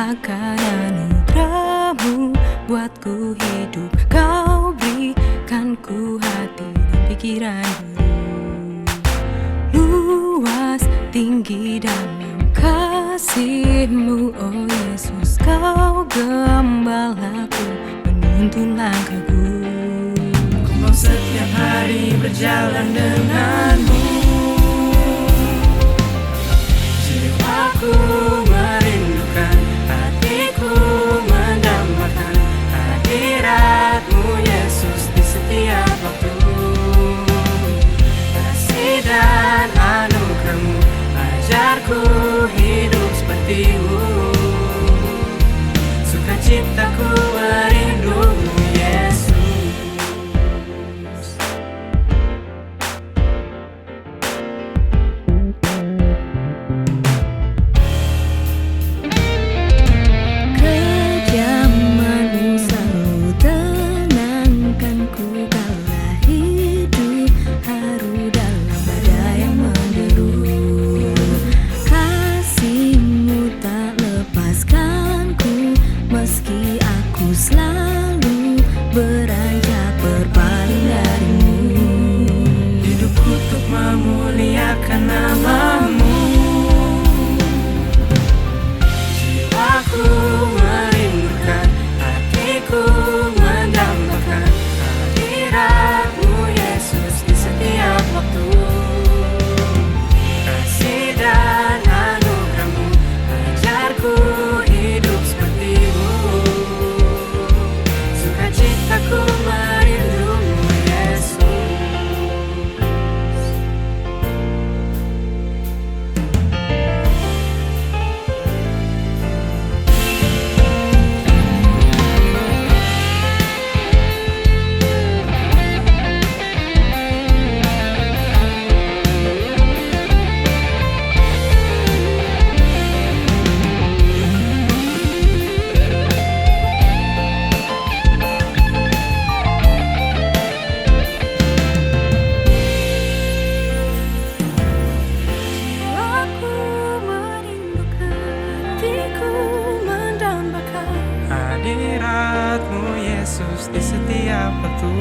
akan anugerah-Mu buatku hidup. Kau berikan ku hati dan pikiran luas, tinggi dalam kasih-Mu, oh Yesus. Kau gembalaku, menuntun langkahku. Ku mau setiap hari berjalan dengan-Mu. Jiwaku merindukan, hatiku mendambakan hadirat-Mu Yesus di setiap waktu. Kasih dan anugerah-Mu ajarku hidup seperti-Mu. Sukacitaku merindu-Mu Yesus. Kejaman-Mu selalu tenangkanku kala hidup haru dalam badai yang menderu. Kasih-Mu tak lepaskanku meski aku selalu beranjak berpaling dari-Mu. Hidupku untuk memuliakan nama-Mu. Jiwaku merindukan, hatiku mendambakan hadirat-Mu Yesus di setiap waktu. Kasih dan anugerah-Mu ajarku hidup seperti-Mu. Sukacitaku merindu-Mu Yesus. Jiwaku merindukan, hatiku mendambakan hadirat-Mu Yesus di setiap waktu.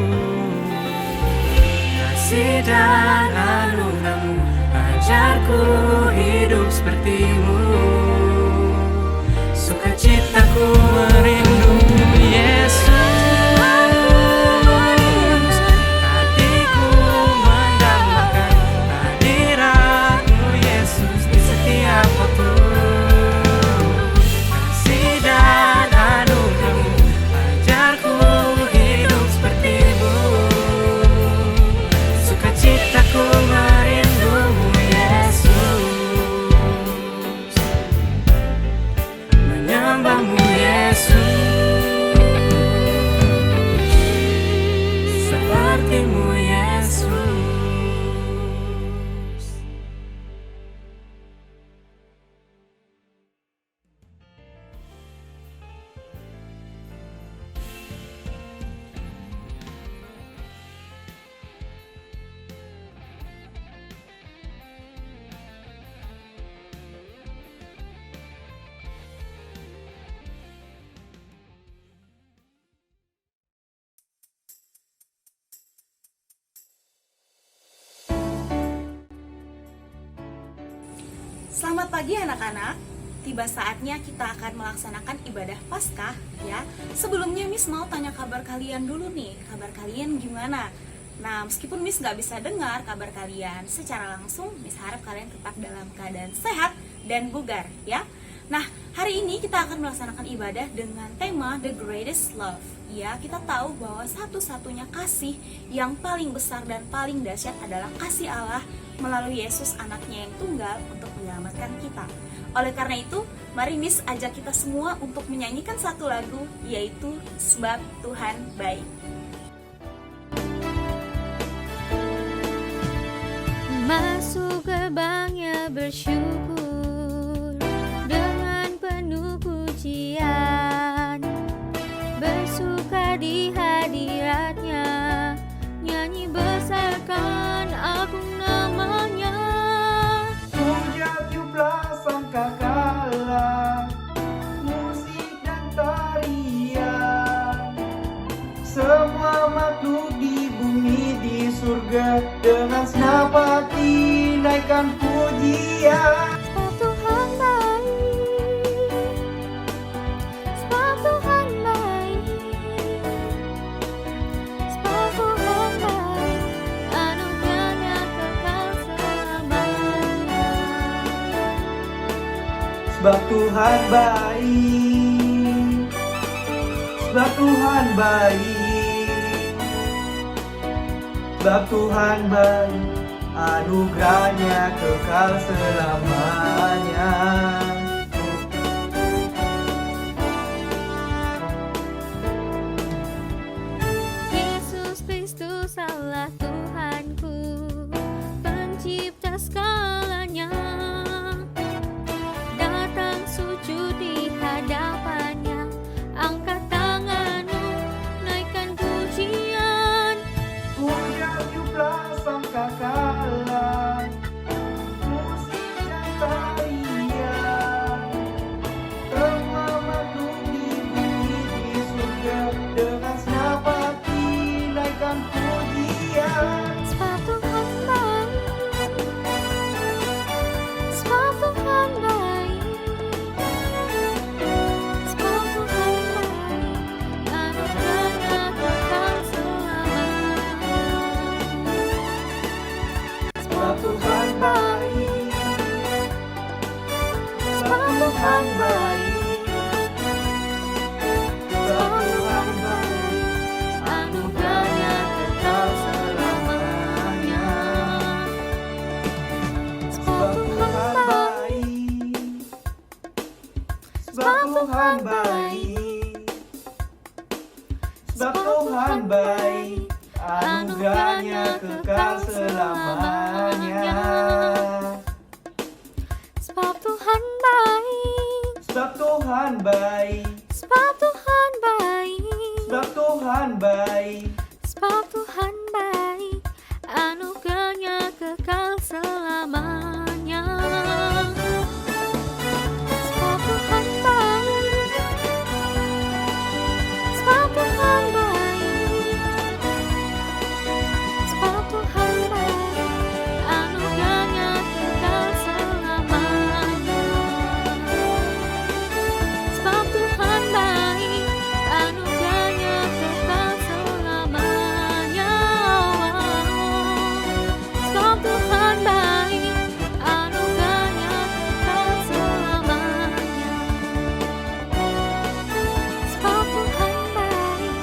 Kasih dan anugerah-Mu ajarku hidup seperti-Mu. Sukacitaku merindu-Mu Yesus. Hatiku mendambakan hadirat-Mu Yesus di setiap waktu. Kasih dan anugerah-Mu ajarku hidup seperti-Mu. Sukacitaku merindu-Mu Yesus. Menyembah-Mu Yesus. Seperti-Mu Yesus. Selamat pagi anak-anak. Tiba saatnya kita akan melaksanakan ibadah Paskah ya. Sebelumnya Miss mau tanya kabar kalian dulu nih. Kabar kalian gimana? Nah, meskipun Miss nggak bisa dengar kabar kalian secara langsung, Miss harap kalian tetap dalam keadaan sehat dan bugar ya. Nah, hari ini kita akan melaksanakan ibadah dengan tema The Greatest Love. Ya, kita tahu bahwa satu-satunya kasih yang paling besar dan paling dahsyat adalah kasih Allah melalui Yesus anaknya yang tunggal untuk menyelamatkan kita. Oleh karena itu, mari Miss ajak kita semua untuk menyanyikan satu lagu, yaitu Sebab Tuhan Baik. Masuk gerbangnya bersyukur dengan penuh pujian, bersuka di hadiratnya, nyanyi besarkan agung namanya. Puja tiuplah sangkakala, musik dengan senang hati naikkan pujian. Sebab Tuhan baik, sebab Tuhan baik, sebab Tuhan baik, anugerahnya kekal selamanya. Sebab Tuhan baik, sebab Tuhan baik, sebab Tuhan baik, anugerahnya kekal selamanya. Yesus Kristus Allah Tuhanku, pencipta segalanya, datang sujud di hadapannya, angkat tanganmu, naikkan pujian. Puja tiuplah sangkakala, musik dan tarian, telah makhluk di bumi di surga, dengan senang hati naikkan pujian. Sebab Tuhan baik, sebab Tuhan baik, sebab Tuhan baik, anugerahnya kekal selamanya. Sebab Tuhan baik, sebab Tuhan baik, sebab Tuhan baik, anugerahnya kekal selamanya. sebab Tuhan baik, sebab Tuhan baik, sebab Tuhan baik, anugerahnya kekal selamanya. Sebab Tuhan baik, Sebab Tuhan baik, sebab Tuhan baik, sebab Tuhan baik, sebab Tuhan baik, anugerahnya kekal selamanya. Sebab Tuhan baik, sebab Tuhan baik, sebab Tuhan baik, anugerahnya kekal selamanya. Sebab Tuhan baik, anugerahnya kekal selamanya. Sebab Tuhan baik, anugerahnya kekal selamanya. Sebab Tuhan baik,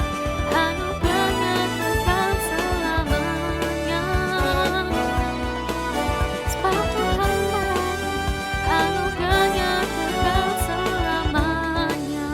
anugerahnya kekal selamanya. Sebab Tuhan baik, anugerahnya kekal selamanya.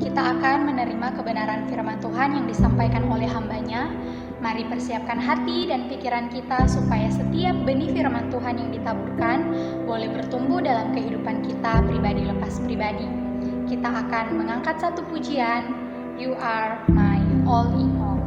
Kita akan menerima kebenaran firman Tuhan yang disampaikan oleh hambanya. Mari persiapkan hati dan pikiran kita supaya setiap benih firman Tuhan yang ditaburkan boleh bertumbuh dalam kehidupan kita pribadi lepas pribadi. Kita akan mengangkat satu pujian, You Are My All in All.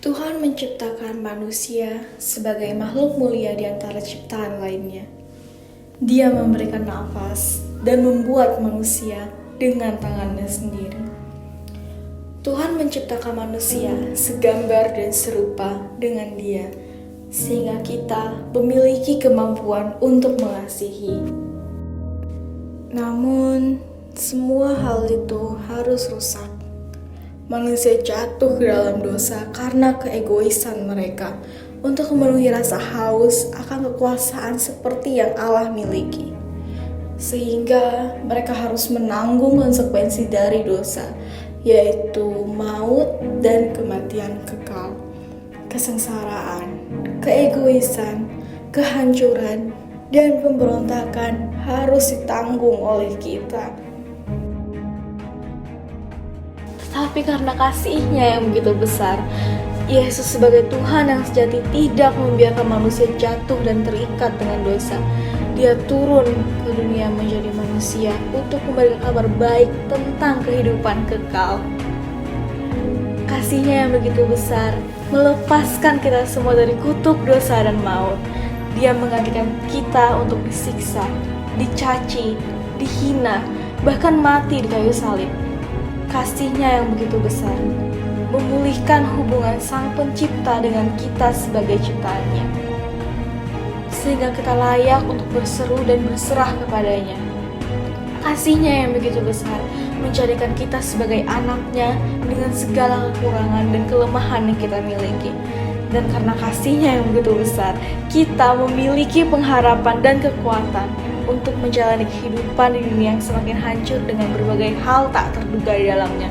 Tuhan menciptakan manusia sebagai makhluk mulia di antara ciptaan lainnya. Dia memberikan nafas dan membuat manusia dengan tangannya sendiri. Tuhan menciptakan manusia segambar dan serupa dengan Dia, sehingga kita memiliki kemampuan untuk mengasihi. Namun, semua hal itu harus rusak. Manusia jatuh ke dalam dosa karena keegoisan mereka untuk memenuhi rasa haus akan kekuasaan seperti yang Allah miliki. Sehingga mereka harus menanggung konsekuensi dari dosa, yaitu maut dan kematian kekal. Kesengsaraan, keegoisan, kehancuran, dan pemberontakan harus ditanggung oleh kita. Tetapi karena kasih-Nya yang begitu besar, Yesus sebagai Tuhan yang sejati tidak membiarkan manusia jatuh dan terikat dengan dosa. Dia turun ke dunia menjadi manusia untuk memberikan kabar baik tentang kehidupan kekal. Kasih-Nya yang begitu besar melepaskan kita semua dari kutuk dosa dan maut. Dia menggantikan kita untuk disiksa, dicaci, dihina, bahkan mati di kayu salib. Kasih-Nya yang begitu besar memulihkan hubungan Sang Pencipta dengan kita sebagai ciptaannya, sehingga kita layak untuk berseru dan berserah kepadanya. Kasih-Nya yang begitu besar menjadikan kita sebagai anak-Nya dengan segala kekurangan dan kelemahan yang kita miliki. Dan karena kasih-Nya yang begitu besar, kita memiliki pengharapan dan kekuatan untuk menjalani kehidupan di dunia yang semakin hancur dengan berbagai hal tak terduga di dalamnya.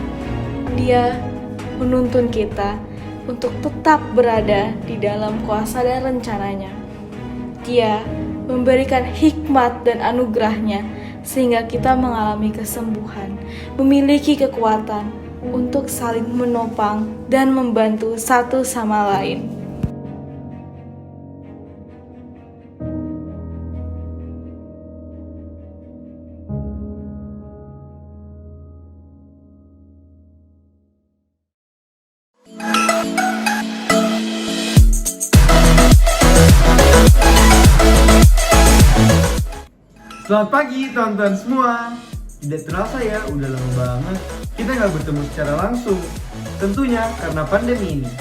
Dia menuntun kita untuk tetap berada di dalam kuasa dan rencananya. Dia memberikan hikmat dan anugerahnya sehingga kita mengalami kesembuhan, memiliki kekuatan untuk saling menopang dan membantu satu sama lain. Selamat pagi teman-teman semua. Tidak terasa ya, udah lama banget kita nggak bertemu secara langsung. Tentunya karena pandemi ini.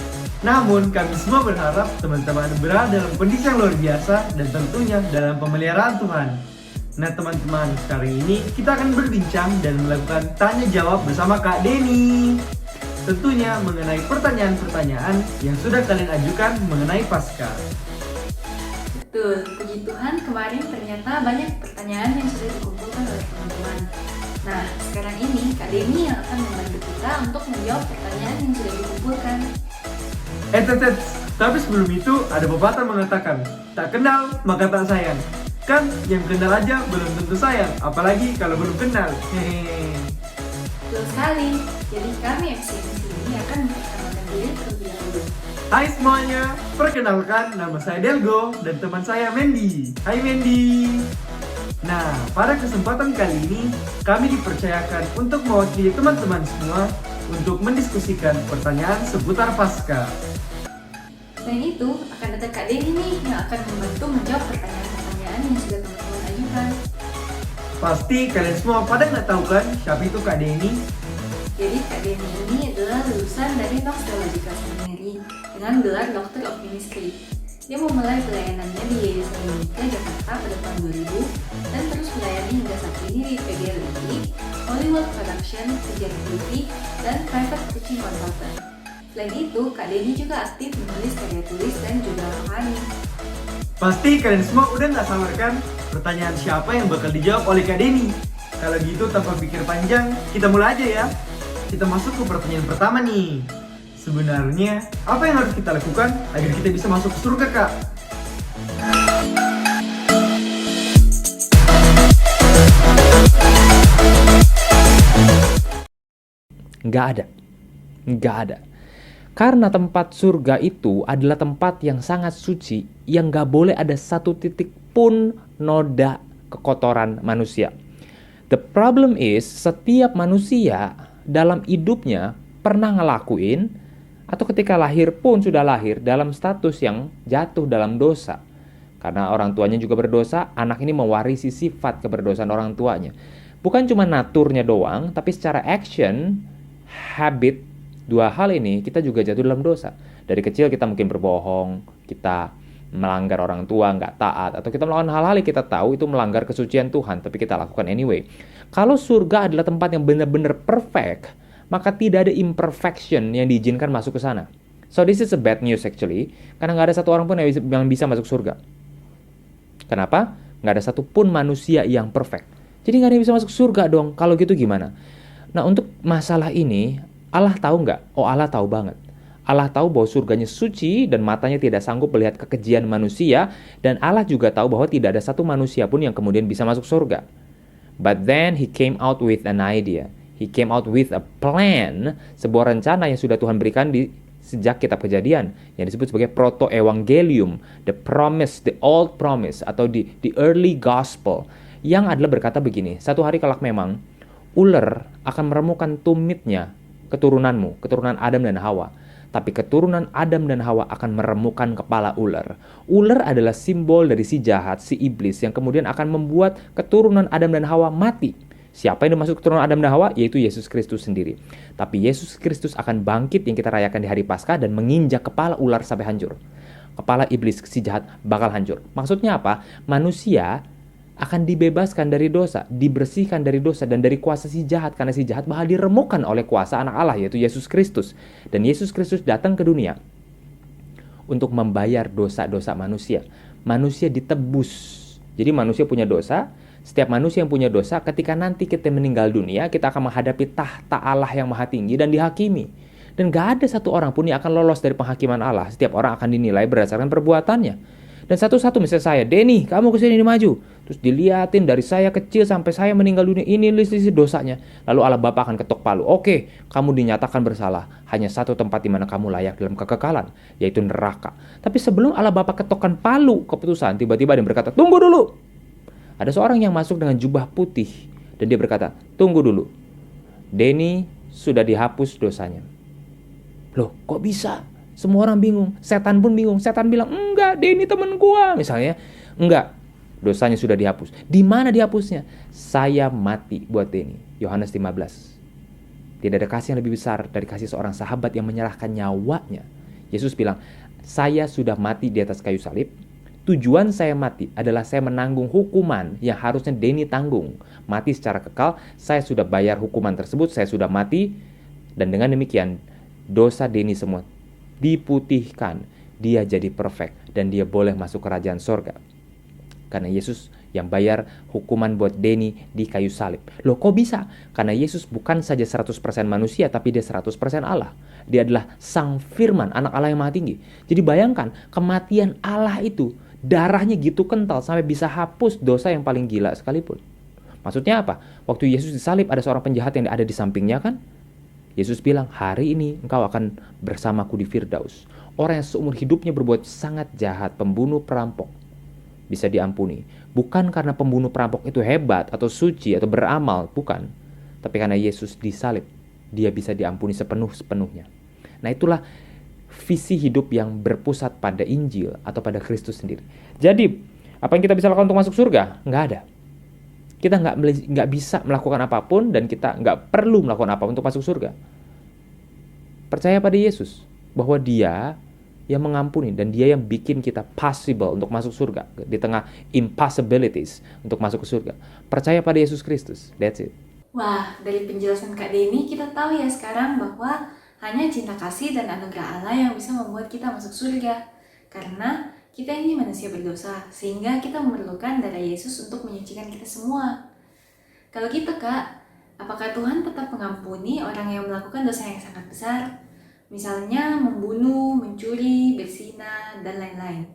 Namun kami semua berharap teman-teman berada dalam kondisi yang luar biasa dan tentunya dalam pemeliharaan Tuhan. Nah teman-teman, sekarang ini kita akan berbincang dan melakukan tanya jawab bersama Kak Denny. Tentunya mengenai pertanyaan-pertanyaan yang sudah kalian ajukan mengenai Paskah. Betul, puji Tuhan kemarin ternyata banyak pertanyaan yang sudah dikumpulkan oleh teman-teman. Nah, sekarang ini Kak Denny yang akan membantu kita untuk menjawab pertanyaan yang sudah dikumpulkan. Tapi sebelum itu ada pepatah mengatakan, tak kenal maka tak sayang. Kan yang kenal aja belum tentu sayang, apalagi kalau belum kenal. Hehehe. Betul sekali, jadi kami FCMC ini akan memperkenalkan diri terlebih dahulu. Hai semuanya, perkenalkan nama saya Delgo dan teman saya Mendy. Hai Mendy. Nah, pada kesempatan kali ini kami dipercayakan untuk mewakili teman-teman semua untuk mendiskusikan pertanyaan seputar Paskah. Selain itu, akan ada Kak Denny nih yang akan membantu menjawab pertanyaan-pertanyaan yang sudah teman-teman ajukan. Pasti kalian semua pada nggak tahu kan siapa itu Kak Denny? Jadi Kak Denny ini adalah lulusan dari Knox Theological Seminary dengan gelar Doctor of Ministry. Dia memulai pelayanannya di Yayasan Unika Jakarta pada tahun 2000 dan terus melayani hingga saat ini di PGRI, Hollywood Production, Kejar TV, dan Private Teaching Consultant. Selain itu, Kak Denny juga aktif menulis karya tulis dan juga rohani. Pasti kalian semua udah nggak sabar kan pertanyaan siapa yang bakal dijawab oleh Kak Denny? Kalau gitu tanpa pikir panjang, kita mulai aja ya. Kita masuk ke pertanyaan pertama nih. Sebenarnya, apa yang harus kita lakukan agar kita bisa masuk ke surga, Kak? Nggak ada. Karena tempat surga itu adalah tempat yang sangat suci, yang nggak boleh ada satu titik pun noda kekotoran manusia. The problem is, setiap manusia dalam hidupnya pernah ngelakuin Atau ketika lahir pun sudah lahir dalam status yang jatuh dalam dosa. Karena orang tuanya juga berdosa, anak ini mewarisi sifat keberdosaan orang tuanya. Bukan cuma naturnya doang, tapi secara action, habit, dua hal ini kita juga jatuh dalam dosa. Dari kecil kita mungkin berbohong, kita melanggar orang tua, nggak taat, atau kita melakukan hal-hal yang kita tahu itu melanggar kesucian Tuhan, tapi kita lakukan anyway. Kalau surga adalah tempat yang benar-benar perfect, maka tidak ada imperfection yang diizinkan masuk ke sana. So this is a bad news actually, karena nggak ada satu orang pun yang bisa masuk surga. Kenapa? Nggak ada satupun manusia yang perfect. Jadi nggak ada yang bisa masuk surga dong. Kalau gitu gimana? Nah, untuk masalah ini, Allah tahu nggak? Oh, Allah tahu banget. Allah tahu bahwa surganya suci dan matanya tidak sanggup melihat kekejian manusia. Dan Allah juga tahu bahwa tidak ada satu manusia pun yang kemudian bisa masuk surga. But then he came out with an idea. He came out with a plan, sebuah rencana yang sudah Tuhan berikan sejak kitab Kejadian, yang disebut sebagai proto-evangelium, the promise, the old promise, atau the early gospel, yang adalah berkata begini, satu hari kelak memang, ular akan meremukan tumitnya keturunanmu, keturunan Adam dan Hawa. Tapi keturunan Adam dan Hawa akan meremukan kepala ular. Ular adalah simbol dari si jahat, si iblis, yang kemudian akan membuat keturunan Adam dan Hawa mati. Siapa yang dimaksud keturunan Adam dan Hawa? Yaitu Yesus Kristus sendiri. Tapi Yesus Kristus akan bangkit yang kita rayakan di hari Paskah dan menginjak kepala ular sampai hancur. Kepala iblis si jahat bakal hancur. Maksudnya apa? Manusia akan dibebaskan dari dosa, dibersihkan dari dosa dan dari kuasa si jahat, karena si jahat bakal diremukkan oleh kuasa anak Allah, yaitu Yesus Kristus. Dan Yesus Kristus datang ke dunia untuk membayar dosa-dosa manusia. Manusia ditebus. Jadi manusia punya dosa. Setiap manusia yang punya dosa, ketika nanti kita meninggal dunia, kita akan menghadapi tahta Allah yang maha tinggi dan dihakimi. Dan gak ada satu orang pun yang akan lolos dari penghakiman Allah. Setiap orang akan dinilai berdasarkan perbuatannya. Dan satu-satu misalnya saya, Denny, kamu kesini maju. Terus diliatin dari saya kecil sampai saya meninggal dunia, ini list dosanya. Lalu Allah Bapa akan ketok palu. Oke, kamu dinyatakan bersalah. Hanya satu tempat di mana kamu layak dalam kekekalan, yaitu neraka. Tapi sebelum Allah Bapa ketokkan palu keputusan, tiba-tiba dia berkata, tunggu dulu. Ada seorang yang masuk dengan jubah putih. Dan dia berkata, tunggu dulu. Denny sudah dihapus dosanya. Loh, kok bisa? Semua orang bingung. Setan pun bingung. Setan bilang, enggak, Denny temen gua. Misalnya, enggak. Dosanya sudah dihapus. Di mana dihapusnya? Saya mati buat Denny. Yohanes 15. Tidak ada kasih yang lebih besar dari kasih seorang sahabat yang menyerahkan nyawanya. Yesus bilang, saya sudah mati di atas kayu salib. Tujuan saya mati adalah saya menanggung hukuman yang harusnya Denny tanggung. Mati secara kekal, saya sudah bayar hukuman tersebut, saya sudah mati. Dan dengan demikian, dosa Denny semua diputihkan. Dia jadi perfect dan dia boleh masuk kerajaan sorga. Karena Yesus yang bayar hukuman buat Denny di kayu salib. Loh, kok bisa? Karena Yesus bukan saja 100% manusia, tapi dia 100% Allah. Dia adalah Sang Firman, anak Allah yang maha tinggi. Jadi bayangkan, kematian Allah itu, darahnya gitu kental sampai bisa hapus dosa yang paling gila sekalipun. Maksudnya apa? Waktu Yesus disalib ada seorang penjahat yang ada di sampingnya kan? Yesus bilang, hari ini engkau akan bersamaku di Firdaus. Orang yang seumur hidupnya berbuat sangat jahat, pembunuh, perampok, bisa diampuni. Bukan karena pembunuh perampok itu hebat atau suci atau beramal, bukan. Tapi karena Yesus disalib, dia bisa diampuni sepenuh-sepenuhnya. Nah, itulah visi hidup yang berpusat pada Injil atau pada Kristus sendiri. Jadi, apa yang kita bisa lakukan untuk masuk surga? Nggak ada. Kita nggak bisa melakukan apapun dan kita nggak perlu melakukan apa untuk masuk surga. Percaya pada Yesus bahwa Dia yang mengampuni dan Dia yang bikin kita possible untuk masuk surga di tengah impossibilities untuk masuk ke surga. Percaya pada Yesus Kristus. That's it. Wah, dari penjelasan Kak Denny kita tahu ya sekarang bahwa hanya cinta kasih dan anugerah Allah yang bisa membuat kita masuk surga. Karena kita ini manusia berdosa, sehingga kita memerlukan darah Yesus untuk menyucikan kita semua. Kalau gitu Kak, apakah Tuhan tetap mengampuni orang yang melakukan dosa yang sangat besar? Misalnya membunuh, mencuri, berzina, dan lain-lain.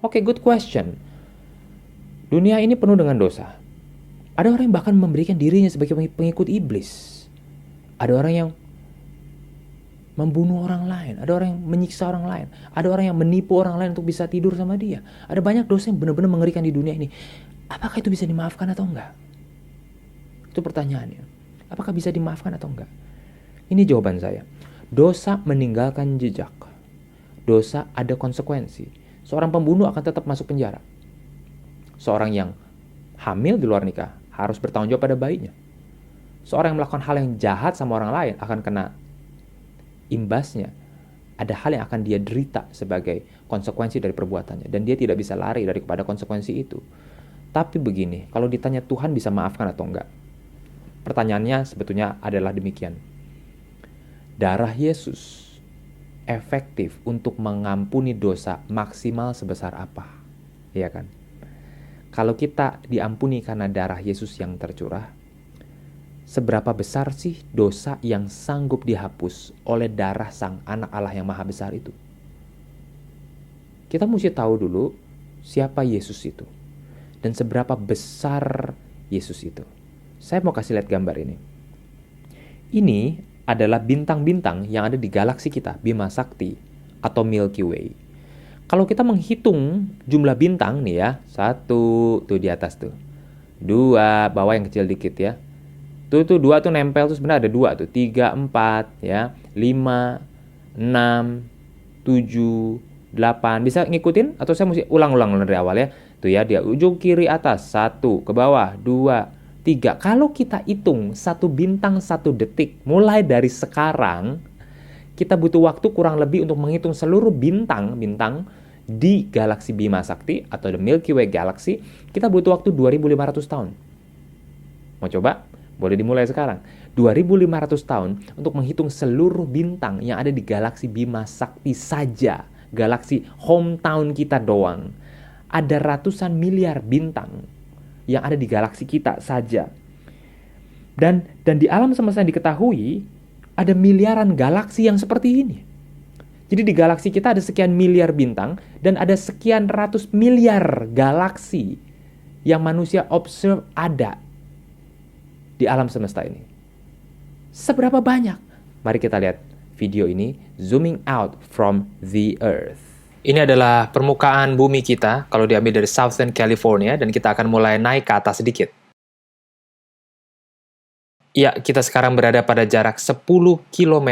Oke, good question. Dunia ini penuh dengan dosa. Ada orang yang bahkan memberikan dirinya sebagai pengikut iblis. Ada orang yang membunuh orang lain. Ada orang yang menyiksa orang lain. Ada orang yang menipu orang lain untuk bisa tidur sama dia. Ada banyak dosa yang benar-benar mengerikan di dunia ini. Apakah itu bisa dimaafkan atau enggak? Itu pertanyaannya. Apakah bisa dimaafkan atau enggak? Ini jawaban saya. Dosa meninggalkan jejak. Dosa ada konsekuensi. Seorang pembunuh akan tetap masuk penjara. Seorang yang hamil di luar nikah harus bertanggung jawab pada bayinya. Seorang yang melakukan hal yang jahat sama orang lain akan kena imbasnya. Ada hal yang akan dia derita sebagai konsekuensi dari perbuatannya. Dan dia tidak bisa lari daripada konsekuensi itu. Tapi begini, kalau ditanya Tuhan bisa maafkan atau enggak? Pertanyaannya sebetulnya adalah demikian. Darah Yesus efektif untuk mengampuni dosa maksimal sebesar apa? Iya kan? Kalau kita diampuni karena darah Yesus yang tercurah, seberapa besar sih dosa yang sanggup dihapus oleh darah Sang Anak Allah yang Maha Besar itu? Kita mesti tahu dulu siapa Yesus itu dan seberapa besar Yesus itu. Saya mau kasih lihat gambar ini. Ini adalah bintang-bintang yang ada di galaksi kita, Bima Sakti atau Milky Way. Kalau kita menghitung jumlah bintang nih ya, 1 tuh di atas tuh, 2 bawah yang kecil dikit ya, tuh 2 tuh nempel tuh sebenarnya ada 2 tuh, 3, 4 ya, 5, 6, 7, 8. Bisa ngikutin atau saya mesti ulang-ulang dari awal ya? Tuh ya, dia ujung kiri atas 1, ke bawah 2, 3. Kalau kita hitung 1 bintang 1 detik mulai dari sekarang, kita butuh waktu kurang lebih untuk menghitung seluruh bintang-bintang di galaksi Bima Sakti atau the Milky Way Galaxy. Kita butuh waktu 2500 tahun. Mau coba? Boleh dimulai sekarang. 2500 tahun untuk menghitung seluruh bintang yang ada di galaksi Bima Sakti saja. Galaksi hometown kita doang. Ada ratusan miliar bintang yang ada di galaksi kita saja. Dan di alam semesta yang diketahui, ada miliaran galaksi yang seperti ini. Jadi di galaksi kita ada sekian miliar bintang, dan ada sekian ratus miliar galaksi yang manusia observe ada di alam semesta ini. Seberapa banyak? Mari kita lihat video ini, zooming out from the earth. Ini adalah permukaan bumi kita kalau diambil dari Southern California, dan kita akan mulai naik ke atas sedikit. Ya, kita sekarang berada pada jarak 10 km.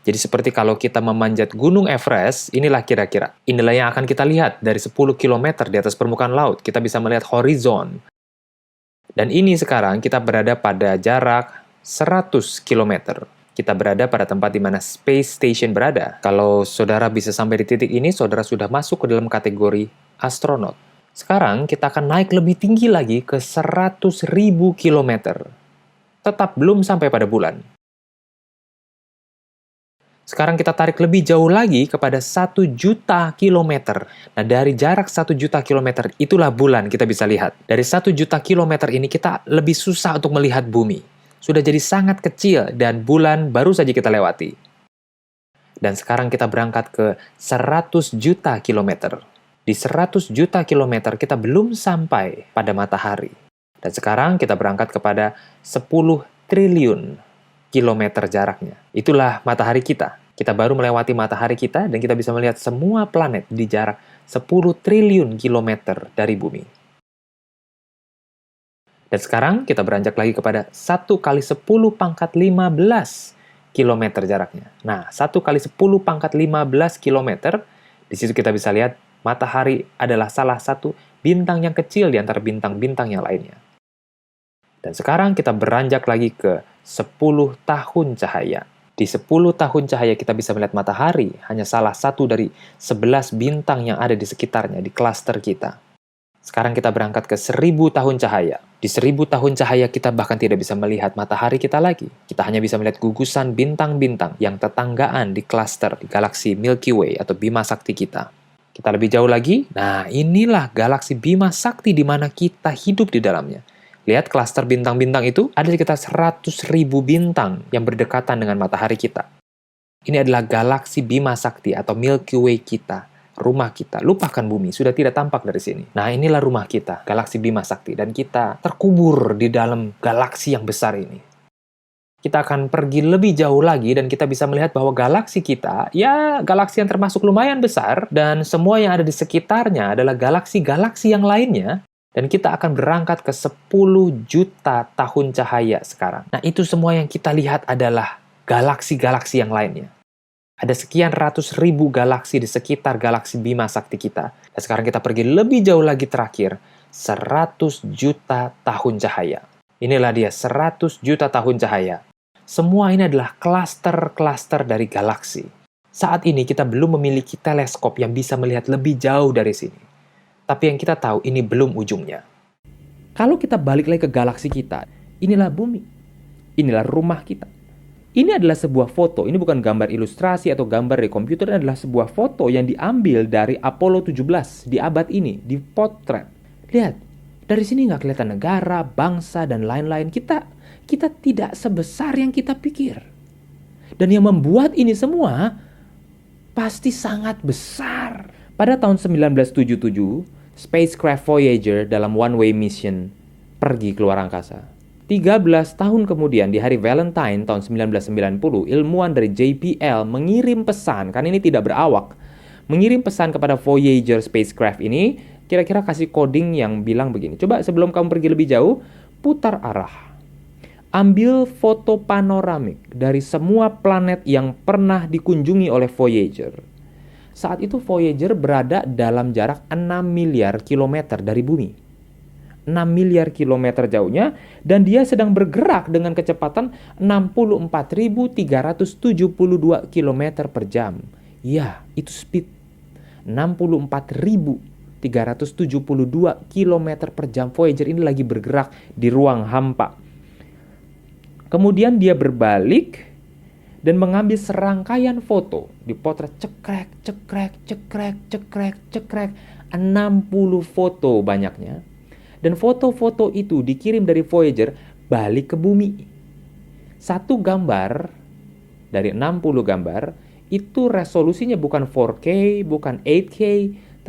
Jadi seperti kalau kita memanjat Gunung Everest, inilah kira-kira. Inilah yang akan kita lihat dari 10 km di atas permukaan laut. Kita bisa melihat horizon. Dan ini sekarang kita berada pada jarak 100 km. Kita berada pada tempat di mana Space Station berada. Kalau saudara bisa sampai di titik ini, saudara sudah masuk ke dalam kategori astronot. Sekarang kita akan naik lebih tinggi lagi ke 100.000 km. Tetap belum sampai pada bulan. Sekarang kita tarik lebih jauh lagi kepada 1 juta kilometer. Nah, dari jarak 1 juta kilometer itulah bulan kita bisa lihat. Dari 1 juta kilometer ini kita lebih susah untuk melihat bumi. Sudah jadi sangat kecil dan bulan baru saja kita lewati. Dan sekarang kita berangkat ke 100 juta kilometer. Di 100 juta kilometer kita belum sampai pada matahari. Dan sekarang kita berangkat kepada 10 triliun kilometer jaraknya. Itulah matahari kita. Kita baru melewati matahari kita dan kita bisa melihat semua planet di jarak 10 triliun kilometer dari bumi. Dan sekarang kita beranjak lagi kepada 1 kali 10 pangkat 15 kilometer jaraknya. Nah, 1 kali 10 pangkat 15 kilometer, di situ kita bisa lihat matahari adalah salah satu bintang yang kecil di antara bintang-bintang yang lainnya. Dan sekarang kita beranjak lagi ke 10 tahun cahaya. Di 10 tahun cahaya kita bisa melihat matahari, hanya salah satu dari 11 bintang yang ada di sekitarnya, di klaster kita. Sekarang kita berangkat ke 1000 tahun cahaya. Di 1000 tahun cahaya kita bahkan tidak bisa melihat matahari kita lagi. Kita hanya bisa melihat gugusan bintang-bintang yang tetanggaan di klaster di galaksi Milky Way atau Bima Sakti kita. Kita lebih jauh lagi, nah inilah galaksi Bima Sakti di mana kita hidup di dalamnya. Lihat klaster bintang-bintang itu, ada sekitar 100.000 bintang yang berdekatan dengan matahari kita. Ini adalah galaksi Bima Sakti atau Milky Way kita. Rumah kita, lupakan bumi, sudah tidak tampak dari sini. Nah, inilah rumah kita, galaksi Bima Sakti, dan kita terkubur di dalam galaksi yang besar ini. Kita akan pergi lebih jauh lagi dan kita bisa melihat bahwa galaksi kita, ya galaksi yang termasuk lumayan besar, dan semua yang ada di sekitarnya adalah galaksi-galaksi yang lainnya Dan kita akan berangkat ke 10 juta tahun cahaya sekarang. Nah, itu semua yang kita lihat adalah galaksi-galaksi yang lainnya. Ada sekian ratus ribu galaksi di sekitar galaksi Bima Sakti kita. Dan sekarang kita pergi lebih jauh lagi terakhir, 100 juta tahun cahaya. Inilah dia 100 juta tahun cahaya. Semua ini adalah klaster-klaster dari galaksi. Saat ini kita belum memiliki teleskop yang bisa melihat lebih jauh dari sini. Tapi yang kita tahu ini belum ujungnya. Kalau kita balik lagi ke galaksi kita, inilah bumi. Inilah rumah kita. Ini adalah sebuah foto, ini bukan gambar ilustrasi atau gambar dari komputer, ini adalah sebuah foto yang diambil dari Apollo 17 di abad ini, di potret. Lihat, dari sini nggak kelihatan negara, bangsa, dan lain-lain. Kita tidak sebesar yang kita pikir. Dan yang membuat ini semua pasti sangat besar. Pada tahun 1977, spacecraft Voyager dalam one-way mission pergi keluar angkasa. 13 tahun kemudian di hari Valentine tahun 1990, ilmuwan dari JPL mengirim pesan, kan ini tidak berawak, mengirim pesan kepada Voyager spacecraft ini, kira-kira kasih coding yang bilang begini. Coba sebelum kamu pergi lebih jauh, putar arah. Ambil foto panoramik dari semua planet yang pernah dikunjungi oleh Voyager. Saat itu Voyager berada dalam jarak 6 miliar kilometer dari bumi. 6 miliar kilometer jauhnya, dan dia sedang bergerak dengan kecepatan 64.372 km per jam. Ya, itu speed. 64.372 km per jam. Voyager ini lagi bergerak di ruang hampa. Kemudian dia berbalik dan mengambil serangkaian foto, dipotret cekrek, 60 foto banyaknya. Dan foto-foto itu dikirim dari Voyager balik ke bumi. Satu gambar dari 60 gambar itu resolusinya bukan 4K, bukan 8K,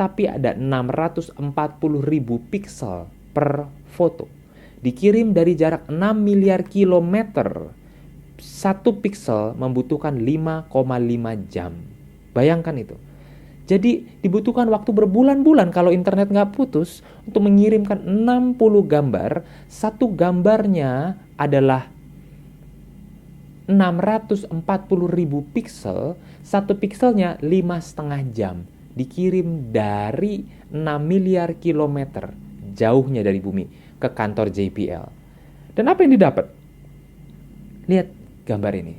tapi ada 640.000 pixel per foto. Dikirim dari jarak 6 miliar kilometer. Satu pixel membutuhkan 5,5 jam. Bayangkan itu. Jadi dibutuhkan waktu berbulan-bulan kalau internet nggak putus untuk mengirimkan 60 gambar. Satu gambarnya adalah 640.000 pixel. Satu pixelnya 5,5 jam. Dikirim dari 6 miliar kilometer jauhnya dari bumi ke kantor JPL. Dan apa yang didapat? Lihat gambar ini.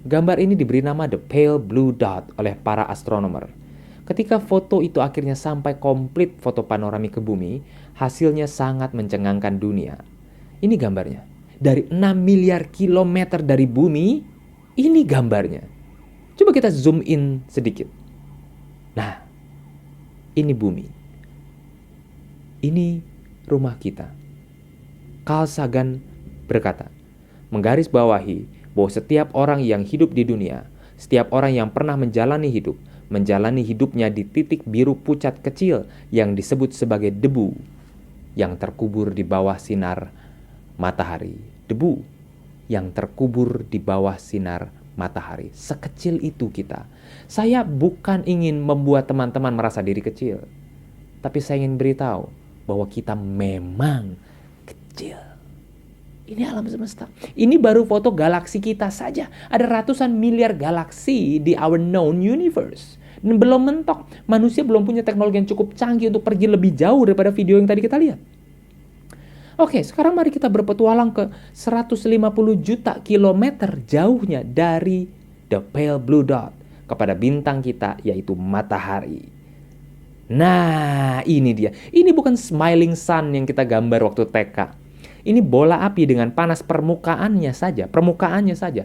Gambar ini diberi nama The Pale Blue Dot oleh para astronomer. Ketika foto itu akhirnya sampai komplit foto panoramik ke bumi, hasilnya sangat mencengangkan dunia. Ini gambarnya. Dari 6 miliar kilometer dari bumi, ini gambarnya. Coba kita zoom in sedikit. Nah, ini bumi. Ini rumah kita. Carl Sagan berkata, menggarisbawahi bahwa setiap orang yang hidup di dunia, setiap orang yang pernah menjalani hidupnya di titik biru pucat kecil yang disebut sebagai debu yang terkubur di bawah sinar matahari. Debu yang terkubur di bawah sinar matahari. Sekecil itu kita. Saya bukan ingin membuat teman-teman merasa diri kecil, tapi saya ingin beritahu bahwa kita memang kecil. Ini alam semesta. Ini baru foto galaksi kita saja. Ada ratusan miliar galaksi di our known universe. Dan belum mentok, manusia belum punya teknologi yang cukup canggih untuk pergi lebih jauh daripada video yang tadi kita lihat. Oke, sekarang mari kita berpetualang ke 150 juta kilometer jauhnya dari The Pale Blue Dot kepada bintang kita, yaitu matahari. Nah, ini dia. Ini bukan smiling sun yang kita gambar waktu TK. Ini bola api dengan panas permukaannya saja 10.000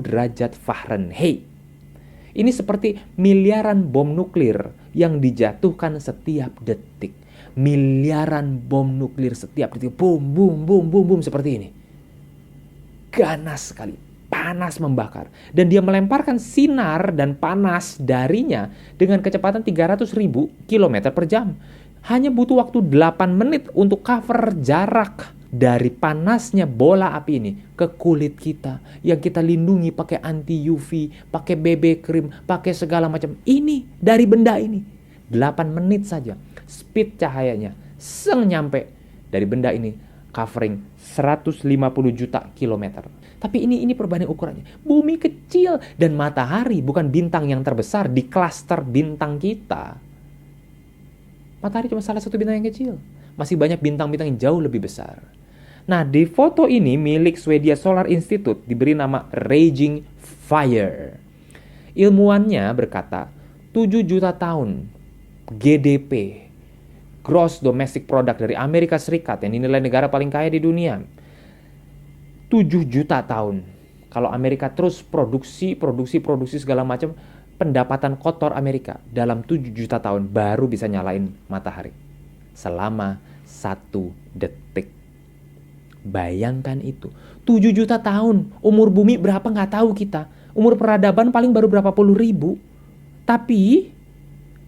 derajat Fahrenheit. Ini seperti miliaran bom nuklir yang dijatuhkan setiap detik. Miliaran bom nuklir setiap detik. Boom, boom, boom, boom, boom, seperti ini. Ganas sekali. Panas membakar. Dan dia melemparkan sinar dan panas darinya dengan kecepatan 300.000 km per jam. Hanya butuh waktu 8 menit untuk cover jarak dari panasnya bola api ini ke kulit kita yang kita lindungi pakai anti UV, pakai BB cream, pakai segala macam. Ini dari benda ini 8 menit saja. Speed cahayanya nyampe dari benda ini covering 150 juta kilometer. Tapi ini perbandingan ukurannya. Bumi kecil dan matahari bukan bintang yang terbesar di klaster bintang kita. Matahari cuma salah satu bintang yang kecil. Masih banyak bintang-bintang yang jauh lebih besar. Nah, di foto ini milik Swedia Solar Institute diberi nama Raging Fire. Ilmuwannya berkata, 7 juta tahun GDP, Gross Domestic Product dari Amerika Serikat yang dinilai negara paling kaya di dunia. 7 juta tahun. Kalau Amerika terus produksi segala macam, pendapatan kotor Amerika dalam 7 juta tahun baru bisa nyalain matahari. Selama 1 detik. Bayangkan itu. 7 juta tahun. Umur bumi berapa nggak tahu kita. Umur peradaban paling baru berapa puluh ribu. Tapi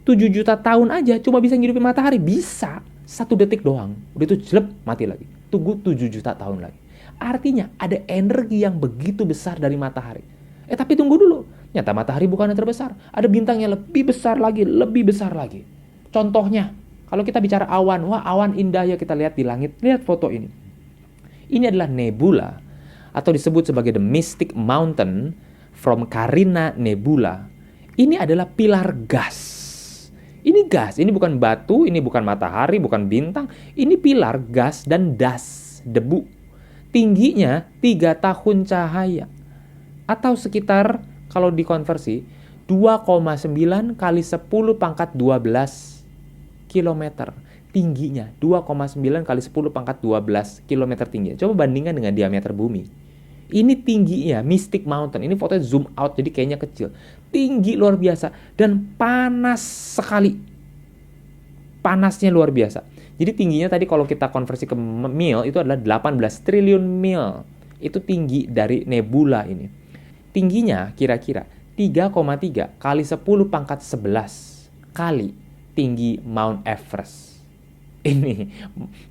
7 juta tahun aja cuma bisa ngidupin matahari. Bisa. 1 detik doang. Udah itu jelek mati lagi. Tunggu 7 juta tahun lagi. Artinya ada energi yang begitu besar dari matahari. Tapi tunggu dulu. Nyata matahari bukan yang terbesar. Ada bintang yang lebih besar lagi. Contohnya, kalau kita bicara awan. Wah, awan indah ya kita lihat di langit. Lihat foto ini. Ini adalah nebula. Atau disebut sebagai the Mystic Mountain from Carina Nebula. Ini adalah pilar gas. Ini gas. Ini bukan batu. Ini bukan matahari. Bukan bintang. Ini pilar gas dan das. Debu. Tingginya 3 tahun cahaya. Atau sekitar, kalau dikonversi, 2,9 kali 10 pangkat 12 kilometer. Tingginya 2,9 kali 10 pangkat 12 kilometer tinggi. Coba bandingkan dengan diameter bumi. Ini tingginya, Mystic Mountain. Ini fotonya zoom out, jadi kayaknya kecil. Tinggi luar biasa. Dan panas sekali. Panasnya luar biasa. Jadi tingginya tadi kalau kita konversi ke mil itu adalah 18 triliun mil. Itu tinggi dari nebula ini. Tingginya kira-kira 3,3 kali 10 pangkat 11 kali tinggi Mount Everest. Ini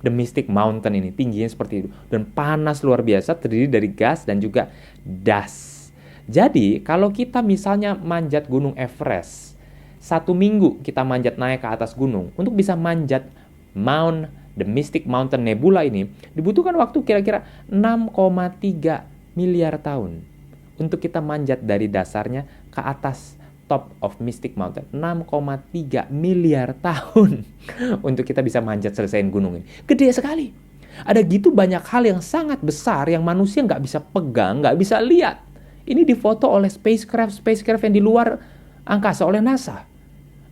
The Mystic Mountain ini tingginya seperti itu. Dan panas luar biasa, terdiri dari gas dan juga das. Jadi kalau kita misalnya manjat gunung Everest, 1 minggu kita manjat naik ke atas gunung, untuk bisa manjat The Mystic Mountain Nebula ini dibutuhkan waktu kira-kira 6,3 miliar tahun untuk kita manjat dari dasarnya ke atas top of Mystic Mountain. 6,3 miliar tahun untuk kita bisa manjat selesaiin gunung ini. Gede sekali. Ada gitu banyak hal yang sangat besar yang manusia nggak bisa pegang, nggak bisa lihat. Ini difoto oleh spacecraft yang di luar angkasa oleh NASA.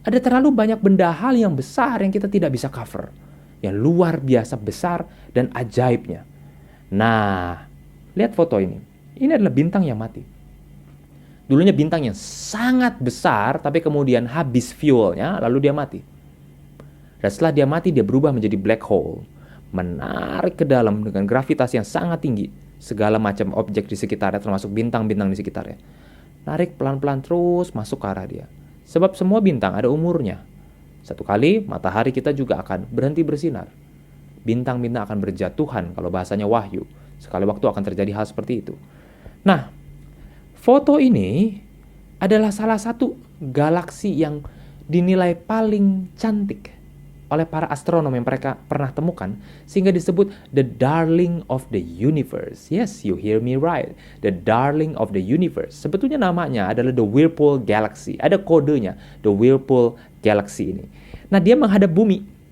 Ada terlalu banyak benda hal yang besar yang kita tidak bisa cover. Yang luar biasa besar dan ajaibnya. Nah, lihat foto ini. Ini adalah bintang yang mati. Dulunya bintang yang sangat besar, tapi kemudian habis fuelnya, lalu dia mati. Dan setelah dia mati, dia berubah menjadi black hole. Menarik ke dalam dengan gravitasi yang sangat tinggi. Segala macam objek di sekitarnya, termasuk bintang-bintang di sekitarnya. Narik pelan-pelan terus masuk ke arah dia. Sebab semua bintang ada umurnya. Satu kali matahari kita juga akan berhenti bersinar. Bintang-bintang akan berjatuhan kalau bahasanya wahyu. Sekali waktu akan terjadi hal seperti itu. Nah, foto ini adalah salah satu galaksi yang dinilai paling cantik oleh para astronom yang mereka pernah temukan, sehingga disebut the darling of the universe. Yes, you hear me right. The darling of the universe. Sebetulnya namanya adalah the Whirlpool Galaxy. Ada kodenya, the Whirlpool Galaxy ini. Nah, dia menghadap bumi.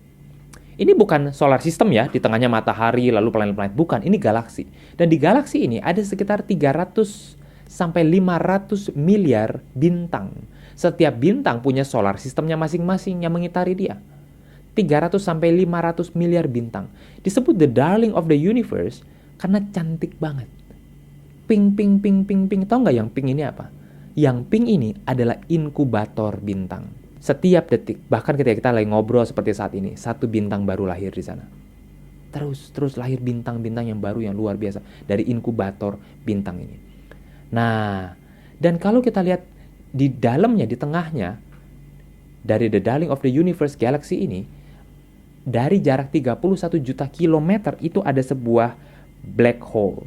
Ini bukan solar system ya, di tengahnya matahari lalu planet-planet. Bukan, ini galaksi. Dan di galaksi ini ada sekitar 300 sampai 500 miliar bintang. Setiap bintang punya solar systemnya masing-masing yang mengitari dia. 300 sampai 500 miliar bintang. Disebut the darling of the universe karena cantik banget. Pink. Tahu nggak yang pink ini apa? Yang pink ini adalah inkubator bintang. Setiap detik, bahkan ketika kita lagi ngobrol seperti saat ini, 1 bintang baru lahir di sana. Terus lahir bintang-bintang yang baru yang luar biasa dari inkubator bintang ini. Nah, dan kalau kita lihat di dalamnya, di tengahnya, dari the darling of the universe galaxy ini, dari jarak 31 juta kilometer itu ada sebuah black hole.